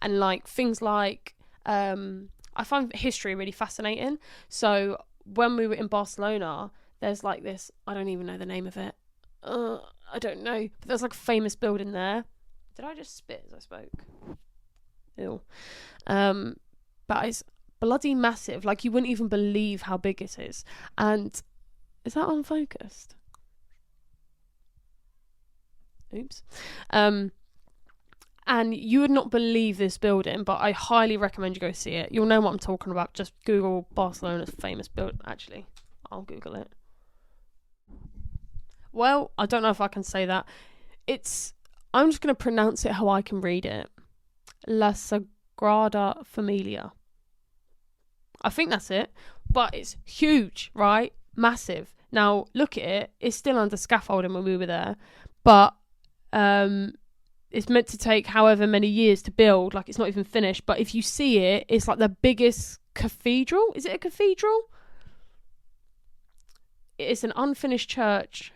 And like, things like I find history really fascinating. So when we were in Barcelona, there's like this, I don't even know the name of it. I don't know. But there's like a famous building there. Did I just spit as I spoke? Ew. But it's bloody massive. Like, you wouldn't even believe how big it is. And is that unfocused? Oops. And you would not believe this building, but I highly recommend you go see it. You'll know what I'm talking about. Just Google Barcelona's famous building. Actually, I'll Google it. Well, I don't know if I can say that. I'm just going to pronounce it how I can read it. La Sagrada Familia. I think that's it. But it's huge, right? Massive. Now, look at it. It's still under scaffolding when we were there. But it's meant to take however many years to build. Like, it's not even finished. But if you see it, it's like the biggest cathedral. Is it a cathedral? It's an unfinished church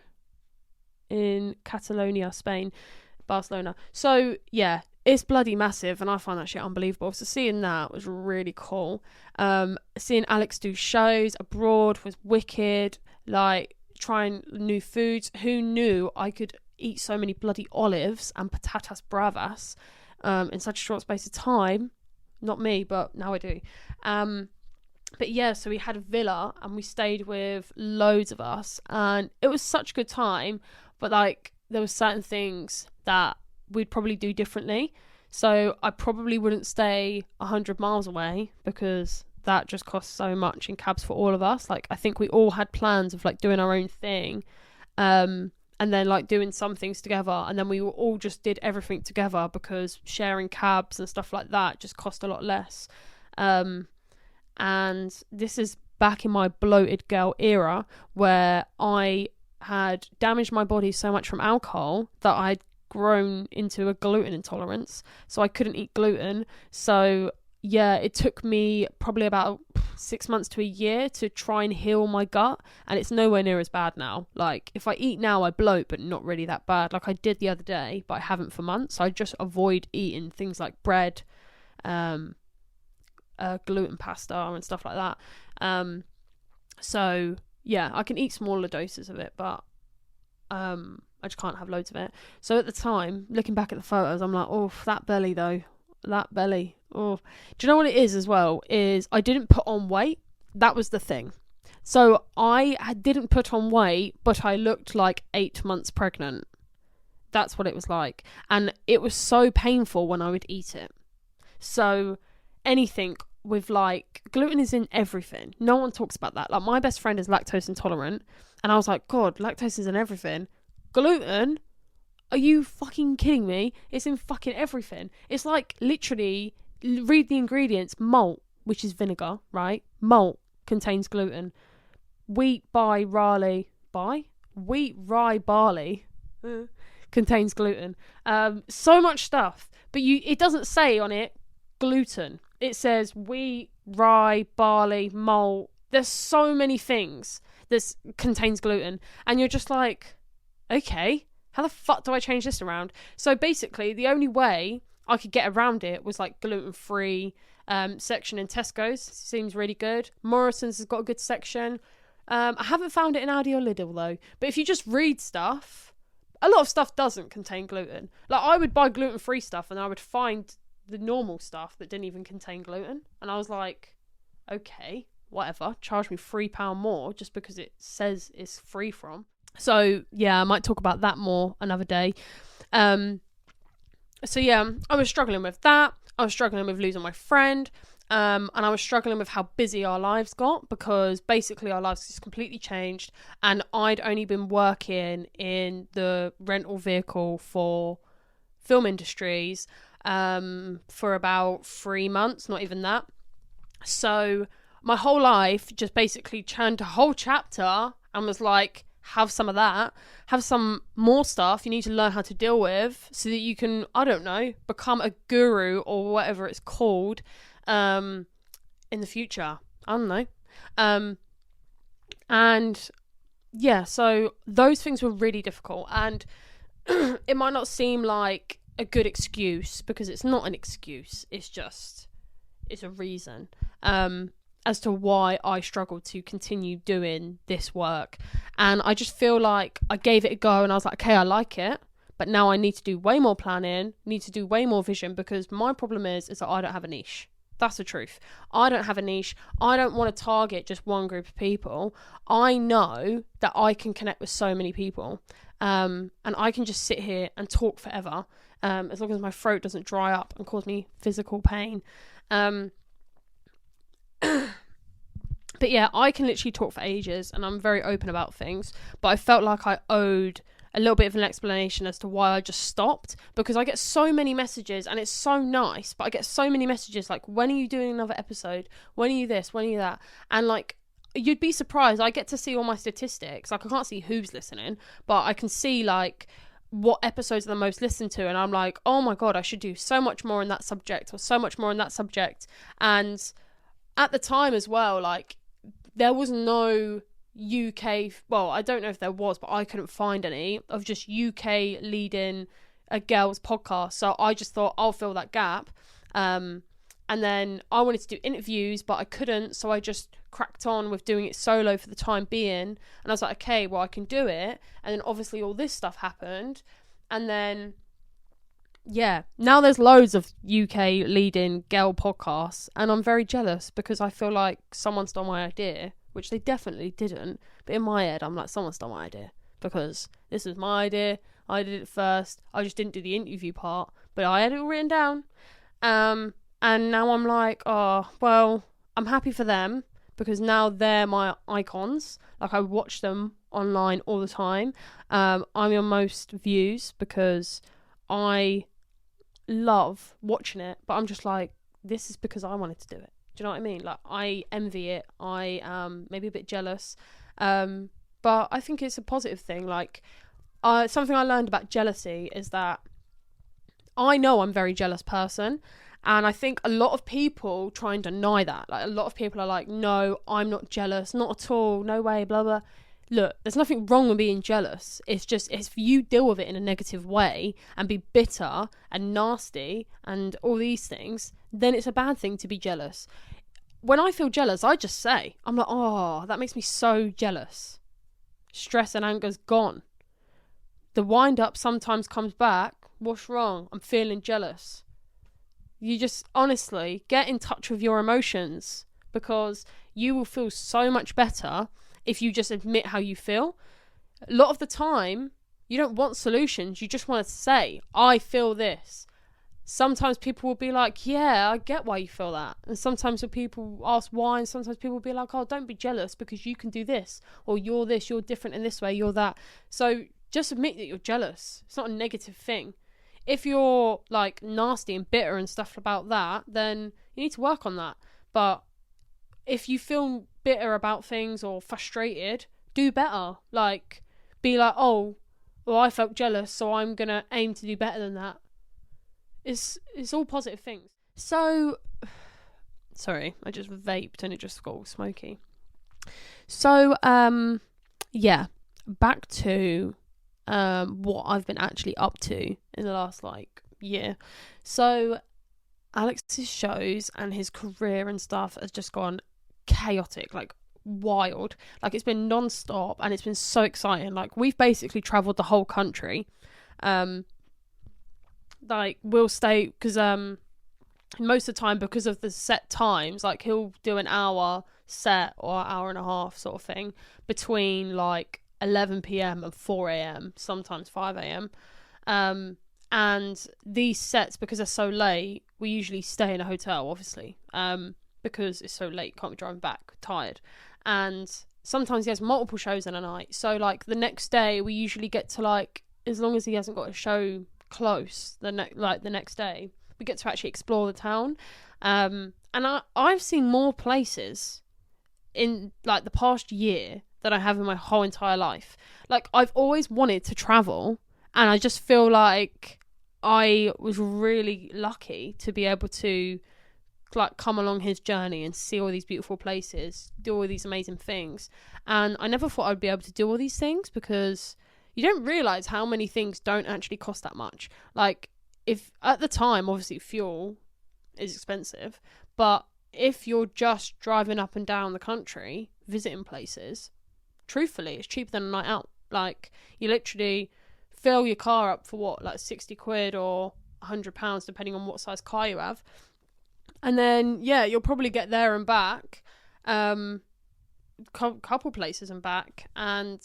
in Catalonia, Spain, Barcelona. So, yeah, it's bloody massive, and I find that shit unbelievable. So seeing that was really cool. Seeing Alex do shows abroad was wicked. Like, trying new foods. Who knew I could eat so many bloody olives and patatas bravas in such a short space of time? Not me, but now I do. But yeah, so we had a villa and we stayed with loads of us, and it was such a good time. But like, there were certain things that we'd probably do differently. So I probably wouldn't stay 100 miles away, because that just costs so much in cabs for all of us. Like, I think we all had plans of like doing our own thing, and then like doing some things together, and then we all just did everything together, because sharing cabs and stuff like that just cost a lot less. And this is back in my bloated girl era, where I had damaged my body so much from alcohol that I'd grown into a gluten intolerance, so I couldn't eat gluten. So yeah, it took me probably about 6 months to a year to try and heal my gut, and it's nowhere near as bad now. Like, if I eat now, I bloat, but not really that bad. Like, I did the other day, but I haven't for months. So I just avoid eating things like bread, gluten pasta and stuff like that. So yeah, I can eat smaller doses of it, but I just can't have loads of it. So at the time, looking back at the photos, I'm like, oh, that belly though, that belly. Oh, do you know what it is as well? Is I didn't put on weight. That was the thing. So I didn't put on weight, but I looked like 8 months pregnant. That's what it was like. And it was so painful when I would eat it. So anything with like, gluten is in everything. No one talks about that. Like, my best friend is lactose intolerant, and I was like, God, lactose is in everything. Gluten? Are you fucking kidding me? It's in fucking everything. It's like, literally, read the ingredients. Malt, which is vinegar, right? Malt contains gluten. Wheat, rye, barley contains gluten. So much stuff, but it doesn't say on it gluten. It says wheat, rye, barley, malt. There's so many things that contains gluten, and you're just like, okay, how the fuck do I change this around? So basically, the only way I could get around it was like gluten-free section in Tesco's. Seems really good. Morrison's has got a good section. I haven't found it in Aldi or Lidl though. But if you just read stuff, a lot of stuff doesn't contain gluten. Like, I would buy gluten-free stuff, and I would find the normal stuff that didn't even contain gluten, and I was like, okay, whatever, charge me £3 more just because it says it's free from. So yeah, I might talk about that more another day. So yeah, I was struggling with that. I was struggling with losing my friend, and I was struggling with how busy our lives got, because basically our lives just completely changed, and I'd only been working in the rental vehicle for film industries for about 3 months, not even that. So my whole life just basically turned a whole chapter and was like, have some of that, have some more stuff you need to learn how to deal with, so that you can, I don't know, become a guru or whatever it's called in the future. I don't know. And yeah, so those things were really difficult, and it might not seem like a good excuse, because it's not an excuse, it's a reason as to why I struggled to continue doing this work. And I just feel like I gave it a go, and I was like, okay, I like it, but now I need to do way more planning, need to do way more vision, because my problem is that I don't have a niche. That's the truth. I don't have a niche. I don't want to target just one group of people. I know that I can connect with so many people, and I can just sit here and talk forever, as long as my throat doesn't dry up and cause me physical pain. But yeah, I can literally talk for ages, and I'm very open about things, but I felt like I owed a little bit of an explanation as to why I just stopped, because I get so many messages, and it's so nice, but I get so many messages like, when are you doing another episode? When are you this? When are you that? And like, you'd be surprised, I get to see all my statistics. Like, I can't see who's listening, but I can see like what episodes are the most listened to, and I'm like, oh my god, I should do so much more in that subject, or so much more in that subject. And at the time as well, like, there was no UK, well, I don't know if there was, but I couldn't find any of just UK leading a girls podcast. So I just thought, I'll fill that gap. And then I wanted to do interviews, but I couldn't, so I just cracked on with doing it solo for the time being. And I was like, okay, well, I can do it. And then obviously all this stuff happened, and then yeah, now there's loads of UK leading girl podcasts, and I'm very jealous because I feel like someone stole my idea, which they definitely didn't. But in my head, I'm like, someone stole my idea because this is my idea. I did it first. I just didn't do the interview part, but I had it all written down. And now I'm like, oh, well, I'm happy for them because now they're my icons. Like, I watch them online all the time. I'm on most views because I love watching it, but I'm just like, this is because I wanted to do it. Do you know what I mean? Like, I envy it. I am maybe a bit jealous, but I think it's a positive thing. Like, something I learned about jealousy is that I know I'm a very jealous person, and I think a lot of people try and deny that. Like, a lot of people are like, no, I'm not jealous, not at all, no way, blah blah. Look, there's nothing wrong with being jealous. It's just, if you deal with it in a negative way and be bitter and nasty and all these things, then it's a bad thing to be jealous. When I feel jealous, I just say, I'm like, oh, that makes me so jealous. Stress and anger's gone. The wind up sometimes comes back. What's wrong? I'm feeling jealous. You just, honestly, get in touch with your emotions, because you will feel so much better if you just admit how you feel. A lot of the time, you don't want solutions. You just want to say, I feel this. Sometimes people will be like, yeah, I get why you feel that. And sometimes when people ask why, and sometimes people will be like, oh, don't be jealous because you can do this. Or you're this, you're different in this way, you're that. So just admit that you're jealous. It's not a negative thing. If you're like nasty and bitter and stuff about that, then you need to work on that. But if you feel bitter about things or frustrated, do better. Like, be like, oh, well, I felt jealous, so I'm gonna aim to do better than that. It's all positive things. So, sorry, I just vaped and it just got all smoky. So, yeah, back to what I've been actually up to in the last year. So Alex's shows and his career and stuff has just gone chaotic, like wild. Like, it's been non-stop and it's been so exciting. Like, we've basically travelled the whole country. Like, we'll stay, because most of the time, because of the set times, like, he'll do an hour set or an hour and a half sort of thing between like 11 p.m. and 4 a.m, sometimes 5 a.m. And these sets, because they're so late, we usually stay in a hotel, obviously, because it's so late, can't be driving back, tired. And sometimes he has multiple shows in a night, so like the next day we usually get to, like, as long as he hasn't got a show close the next day, we get to actually explore the town. And I've seen more places in like the past year than I have in my whole entire life. Like, I've always wanted to travel, and I just feel like I was really lucky to be able to like come along his journey and see all these beautiful places, do all these amazing things. And I never thought I'd be able to do all these things, because you don't realise how many things don't actually cost that much. Like, if at the time, obviously fuel is expensive, but if you're just driving up and down the country visiting places, truthfully, it's cheaper than a night out. Like, you literally fill your car up for what, like 60 quid or £100, depending on what size car you have, And then, yeah, you'll probably get there and back, couple places and back, and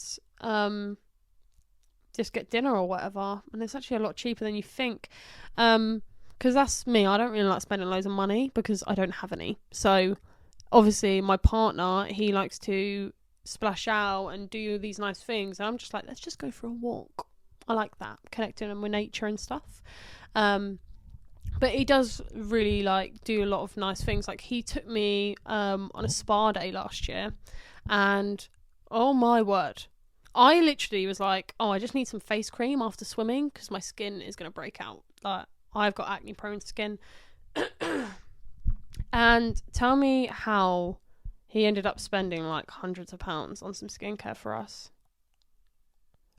just get dinner or whatever. And it's actually a lot cheaper than you think. Because that's me. I don't really like spending loads of money because I don't have any. So, obviously, my partner, he likes to splash out and do these nice things. And I'm just like, let's just go for a walk. I like that, connecting with nature and stuff. But he does really like do a lot of nice things. Like he took me on a spa day last year, and oh my word, I literally was like, oh, I just need some face cream after swimming because my skin is going to break out. Like I've got acne prone skin. And tell me how he ended up spending like hundreds of pounds on some skincare for us.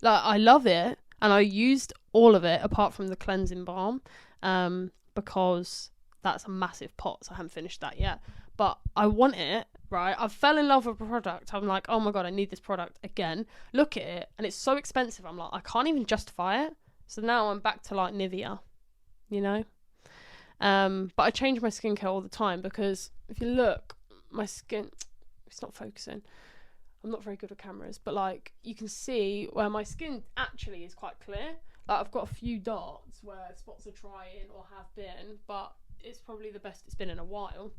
Like I love it, and I used all of it apart from the cleansing balm, because that's a massive pot, so I haven't finished that yet. But I want it, right? I fell in love with a product. I'm like, oh my God, I need this product again. Look at it, and it's so expensive. I'm like, I can't even justify it. So now I'm back to like Nivea, you know? But I change my skincare all the time because if you look, my skin, it's not focusing. I'm not very good with cameras, but like you can see where my skin actually is quite clear. Like I've got a few dots where spots are trying or have been, but it's probably the best it's been in a while.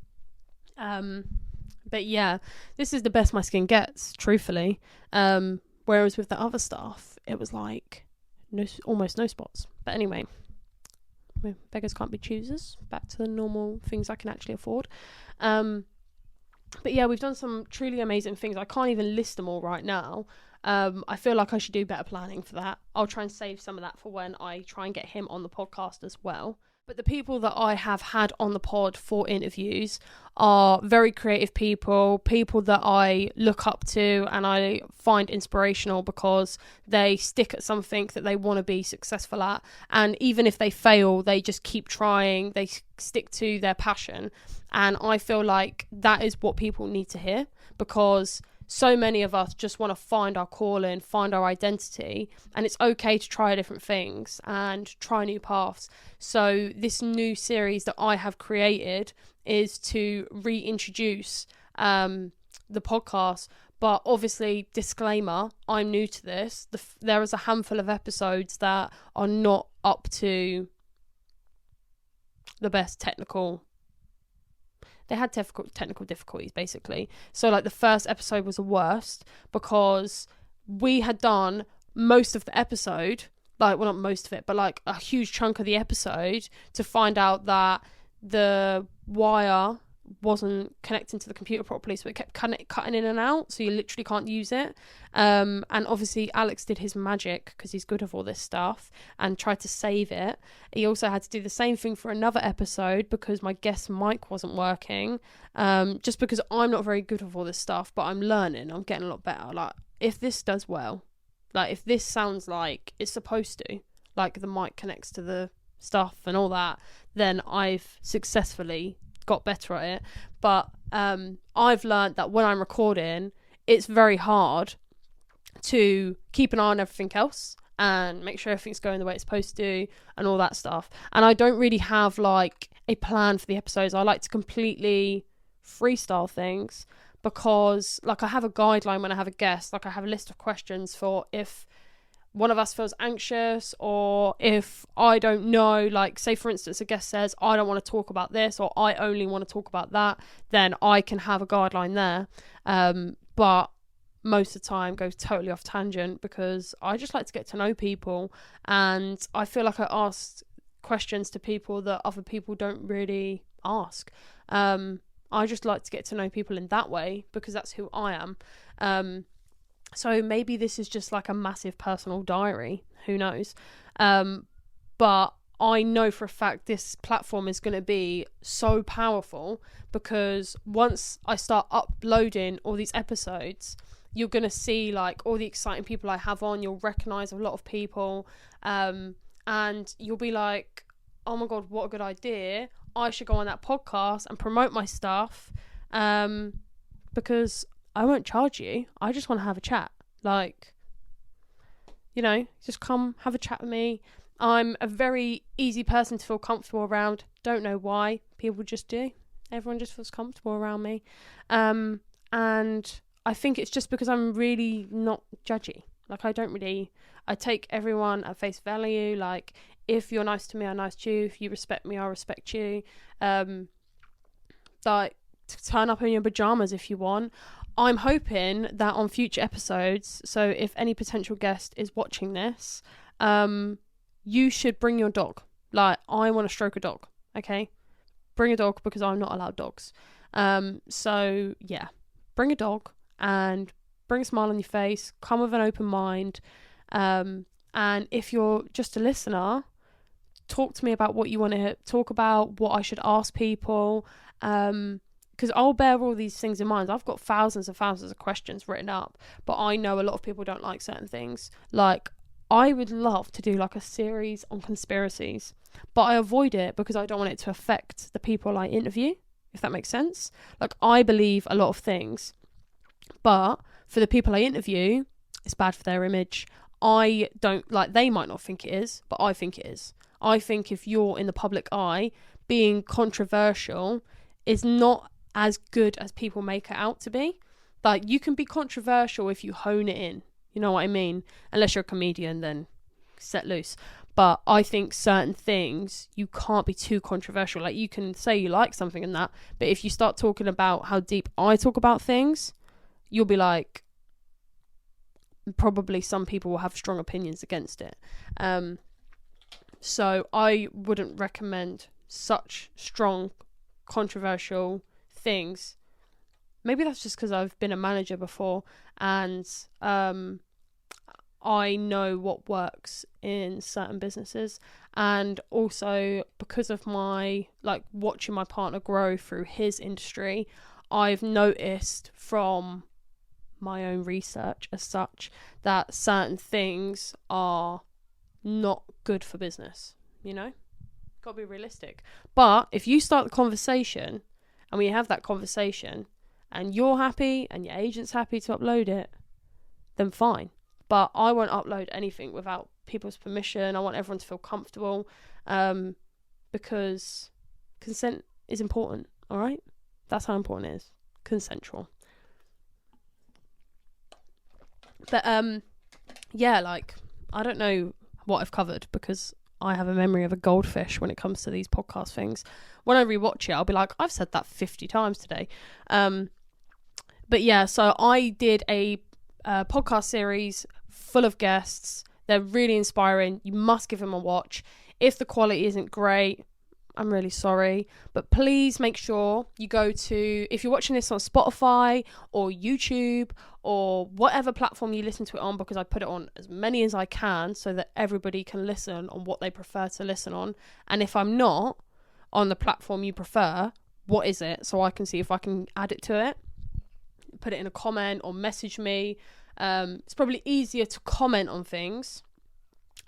But yeah, this is the best my skin gets, truthfully. Whereas with the other stuff, it was like almost no spots. But anyway, beggars can't be choosers. Back to the normal things I can actually afford. But yeah, we've done some truly amazing things. I can't even list them all right now. I feel like I should do better planning for that. I'll try and save some of that for when I try and get him on the podcast as well. But the people that I have had on the pod for interviews are very creative people that I look up to and I find inspirational because they stick at something that they want to be successful at. And even if they fail, they just keep trying, they stick to their passion. And I feel like that is what people need to hear, because so many of us just want to find our calling, find our identity, and it's okay to try different things and try new paths. So this new series that I have created is to reintroduce the podcast. But obviously, disclaimer, I'm new to this. There is a handful of episodes that are not up to the best technical. They had technical difficulties, basically. So, like, the first episode was the worst because we had done most of the episode, like, well, not most of it, but, like, a huge chunk of the episode to find out that the wire wasn't connecting to the computer properly, so it kept cutting in and out, so you literally can't use it. And obviously Alex did his magic because he's good at all this stuff and tried to save it. He also had to do the same thing for another episode because my guest mic wasn't working, just because I'm not very good at all this stuff, but I'm learning. I'm getting a lot better. Like, if this does well, like if this sounds like it's supposed to, like the mic connects to the stuff and all that, then I've successfully got better at it. But I've learned that when I'm recording, it's very hard to keep an eye on everything else and make sure everything's going the way it's supposed to and all that stuff. And I don't really have like a plan for the episodes. I like to completely freestyle things because like I have a guideline when I have a guest. Like I have a list of questions for if one of us feels anxious or if I don't know, like say for instance a guest says I don't want to talk about this or I only want to talk about that, then I can have a guideline there. But most of the time goes totally off tangent because I just like to get to know people, and I feel like I asked questions to people that other people don't really ask. I just like to get to know people in that way because that's who I am. So maybe this is just like a massive personal diary. Who knows? But I know for a fact this platform is going to be so powerful because once I start uploading all these episodes, you're going to see like all the exciting people I have on. You'll recognise a lot of people, and you'll be like, oh my God, what a good idea. I should go on that podcast and promote my stuff, because I won't charge you. I just want to have a chat. Like, you know, just come have a chat with me. I'm a very easy person to feel comfortable around. Don't know why. People just do. Everyone just feels comfortable around me. And I think it's just because I'm really not judgy. Like, I take everyone at face value. Like, if you're nice to me, I'm nice to you. If you respect me, I respect you. Like, turn up in your pajamas if you want. I'm hoping that on future episodes, so if any potential guest is watching this, you should bring your dog. Like, I want to stroke a dog, okay? Bring a dog, because I'm not allowed dogs. So, yeah, bring a dog and bring a smile on your face. Come with an open mind. And if you're just a listener, talk to me about what you want to talk about, what I should ask people. Because I'll bear all these things in mind. I've got thousands and thousands of questions written up, but I know a lot of people don't like certain things. Like, I would love to do like a series on conspiracies, but I avoid it because I don't want it to affect the people I interview, if that makes sense. Like, I believe a lot of things, but for the people I interview, it's bad for their image. I don't, like, they might not think it is, but I think it is. I think if you're in the public eye, being controversial is not as good as people make it out to be. Like, you can be controversial if you hone it in, you know what I mean? Unless you're a comedian, then set loose. But I think certain things, you can't be too controversial. Like, you can say you like something and that, but if you start talking about how deep I talk about things, you'll be like, probably some people will have strong opinions against it. So I wouldn't recommend such strong controversial things. Maybe that's just because I've been a manager before, and I know what works in certain businesses, and also because of my, like, watching my partner grow through his industry, I've noticed from my own research as such that certain things are not good for business, you know? Gotta be realistic. But if you start the conversation and we have that conversation and you're happy and your agent's happy to upload it, then fine. But I won't upload anything without people's permission. I want everyone to feel comfortable, because consent is important, all right? That's how important it is. Consensual. But yeah, like, I don't know what I've covered because I have a memory of a goldfish when it comes to these podcast things. When I rewatch it, I'll be like, I've said that 50 times today. But yeah, so I did a podcast series full of guests. They're really inspiring. You must give them a watch. If the quality isn't great, I'm really sorry, but please make sure you go to, if you're watching this on Spotify or YouTube or whatever platform you listen to it on, because I put it on as many as I can so that everybody can listen on what they prefer to listen on. And if I'm not on the platform you prefer, what is it? So I can see if I can add it to it, put it in a comment or message me. It's probably easier to comment on things.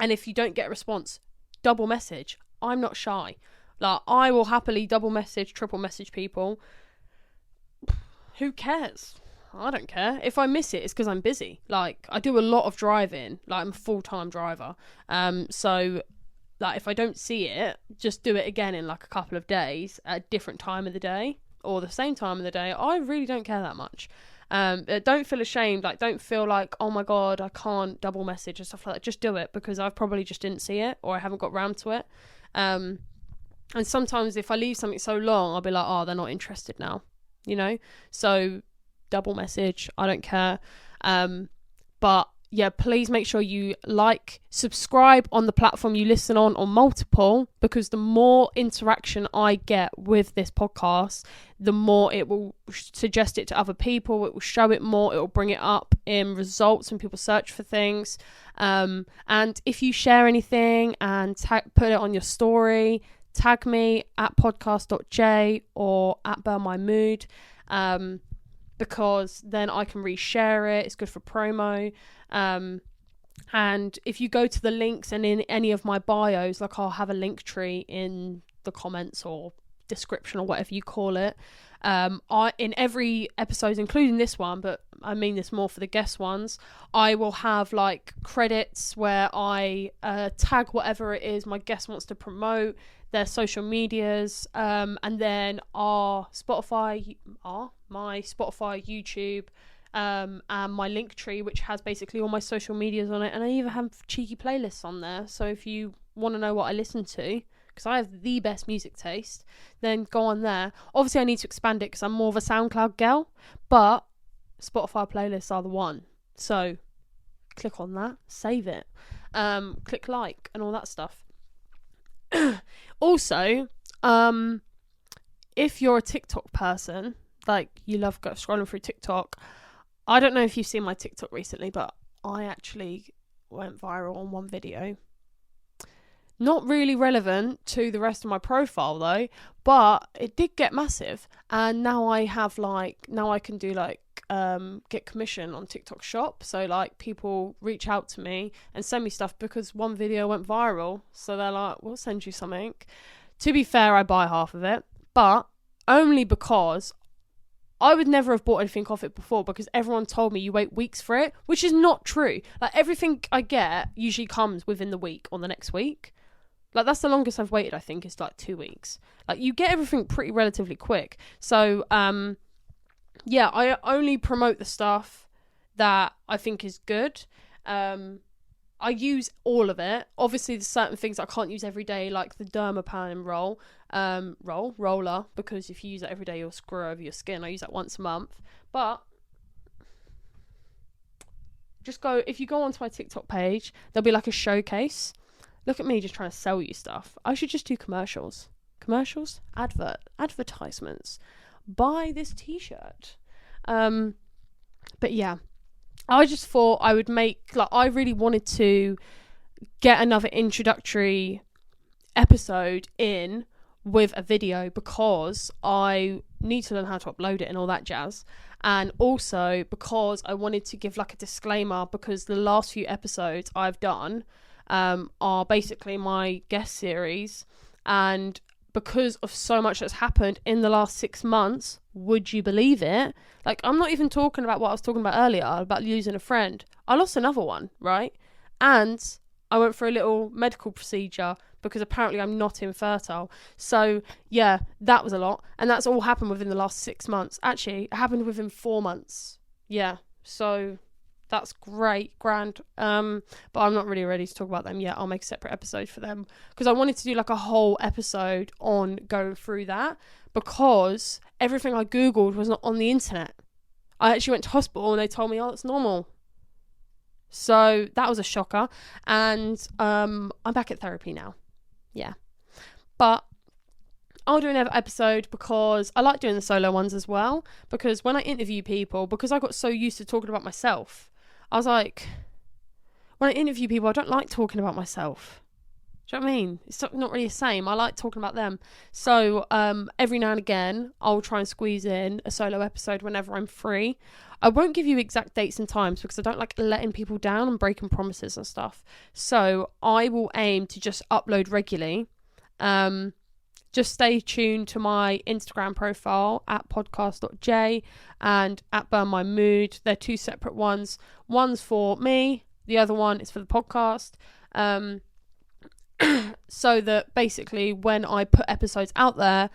And if you don't get a response, double message. I'm not shy. Like, I will happily double message, triple message people. Who cares? I don't care. If I miss it, it's because I'm busy. Like, I do a lot of driving. Like, I'm a full-time driver. So, like, if I don't see it, just do it again in, like, a couple of days at a different time of the day or the same time of the day. I really don't care that much. Don't feel ashamed. Like, don't feel like, oh my God, I can't double message and stuff like that. Just do it, because I probably just didn't see it or I haven't got round to it. And sometimes if I leave something so long, I'll be like, oh, they're not interested now, you know? So double message, I don't care. But yeah, please make sure you like, subscribe on the platform you listen on, or multiple, because the more interaction I get with this podcast, the more it will suggest it to other people. It will show it more. It will bring it up in results when people search for things. And if you share anything and put it on your story, tag me at podcast.j or at BurnMyMood, because then I can reshare it. It's good for promo. And if you go to the links and in any of my bios, like, I'll have a link tree in the comments or description or whatever you call it. In every episode, including this one, but I mean this more for the guest ones, I will have like credits where I tag whatever it is my guest wants to promote, their social medias, and then my Spotify, YouTube, and my Linktree, which has basically all my social medias on it, and I even have cheeky playlists on there. So if you want to know what I listen to, because I have the best music taste, then go on there. Obviously I need to expand it because I'm more of a SoundCloud girl, but Spotify playlists are the one. So click on that, save it, click like and all that stuff. Also, if you're a TikTok person, like you love scrolling through TikTok, I don't know if you've seen my TikTok recently, but I actually went viral on one video. Not really relevant to the rest of my profile though, but it did get massive. And now I can do get commission on TikTok Shop. So like people reach out to me and send me stuff because one video went viral. So they're like, we'll send you something. To be fair, I buy half of it, but only because I would never have bought anything off it before, because everyone told me you wait weeks for it, which is not true. Like everything I get usually comes within the week or the next week. Like that's the longest I've waited, I think, is like 2 weeks. Like you get everything pretty relatively quick. So yeah, I only promote the stuff that I think is good. I use all of it. Obviously there's certain things I can't use every day, like the dermapan roller, because if you use that every day you'll screw over your skin. I use that once a month. But if you go onto my TikTok page, there'll be like a showcase. Look at me just trying to sell you stuff. I should just do commercials. Advertisements. Buy this t-shirt. But yeah, I just thought I would I really wanted to get another introductory episode in with a video, because I need to learn how to upload it and all that jazz. And also because I wanted to give like a disclaimer, because the last few episodes I've done are basically my guest series, and because of so much that's happened in the last 6 months, would you believe it? Like, I'm not even talking about what I was talking about earlier, about losing a friend. I lost another one, right? And I went for a little medical procedure because apparently I'm not infertile. So yeah, that was a lot, and that's all happened within the last 6 months. Actually, it happened within 4 months. Yeah, so that's grand. But I'm not really ready to talk about them yet. I'll make a separate episode for them, because I wanted to do like a whole episode on going through that, because everything I googled was not on the internet. I actually went to hospital and they told me, oh, it's normal. So that was a shocker. And I'm back at therapy now. Yeah, but I'll do another episode, because I like doing the solo ones as well, because when I interview people, because I got so used to talking about myself, I was like, when I interview people, I don't like talking about myself. Do you know what I mean? It's not really the same. I like talking about them. So every now and again, I'll try and squeeze in a solo episode whenever I'm free. I won't give you exact dates and times, because I don't like letting people down and breaking promises and stuff. So I will aim to just upload regularly. Just stay tuned to my Instagram profile at podcast.j and at BurnMyMood. They're 2 separate ones. One's for me, the other one is for the podcast. So that basically when I put episodes out there,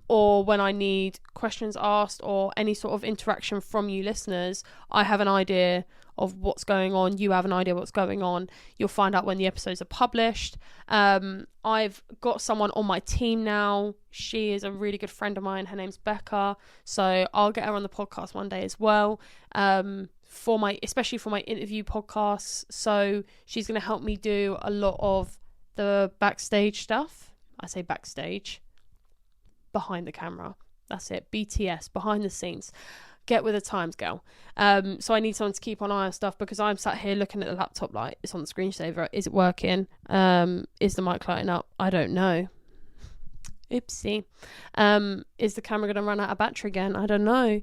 or when I need questions asked or any sort of interaction from you listeners, I have an idea of what's going on. You have an idea what's going on. You'll find out when the episodes are published. I've got someone on my team now. She is a really good friend of mine. Her name's Becca. So I'll get her on the podcast one day as well. Especially for my interview podcasts. So she's going to help me do a lot of the backstage stuff. I say backstage, behind the camera. That's it. BTS, behind the scenes. Get with the times, girl. So I need someone to keep an eye on stuff, because I'm sat here looking at the laptop like it's on the screensaver. Is it working? Is the mic lighting up? I don't know. Oopsie. Is the camera going to run out of battery again? I don't know.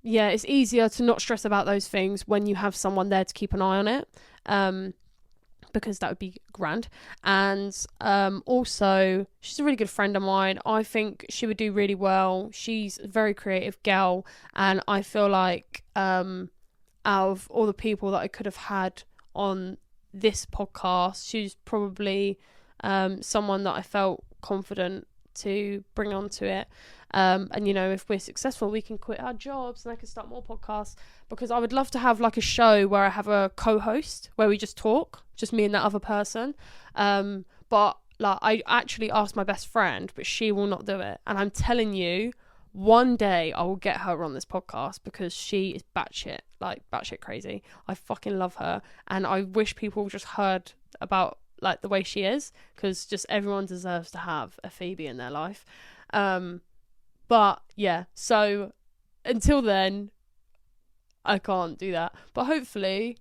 Yeah, it's easier to not stress about those things when you have someone there to keep an eye on it. because that would be grand. And also, she's a really good friend of mine. I think she would do really well. She's a very creative gal, and I feel like out of all the people that I could have had on this podcast, she's probably someone that I felt confident to bring onto it. And you know, if we're successful, we can quit our jobs and I can start more podcasts, because I would love to have like a show where I have a co-host where we just talk, just me and that other person. But like, I actually asked my best friend, but she will not do it. And I'm telling you, one day I will get her on this podcast, because she is batshit crazy. I fucking love her, and I wish people just heard about like the way she is, because just everyone deserves to have a Phoebe in their life. But yeah, so until then, I can't do that. But hopefully,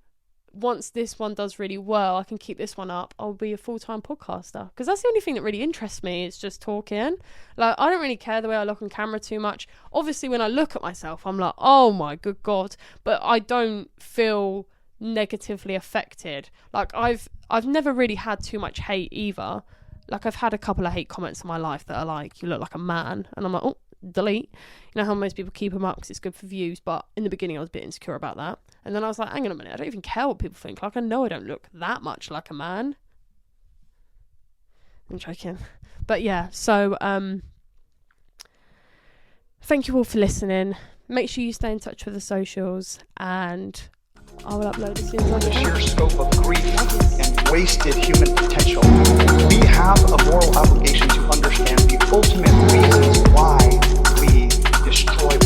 once this one does really well, I can keep this one up. I'll be a full-time podcaster, because that's the only thing that really interests me, is just talking. Like, I don't really care the way I look on camera too much. Obviously, when I look at myself, I'm like, oh my good God. But I don't feel negatively affected. Like, I've never really had too much hate either. Like, I've had a couple of hate comments in my life that are like, you look like a man, and I'm like, oh, delete. You know how most people keep them up because it's good for views, but in the beginning I was a bit insecure about that, and then I was like, hang on a minute, I don't even care what people think. Like, I know I don't look that much like a man. I'm joking. But yeah, so thank you all for listening. Make sure you stay in touch with the socials, and I will upload as soon as I The can. sheer scope of grief and wasted human potential, we have a moral obligation to understand the ultimate reasons why we destroy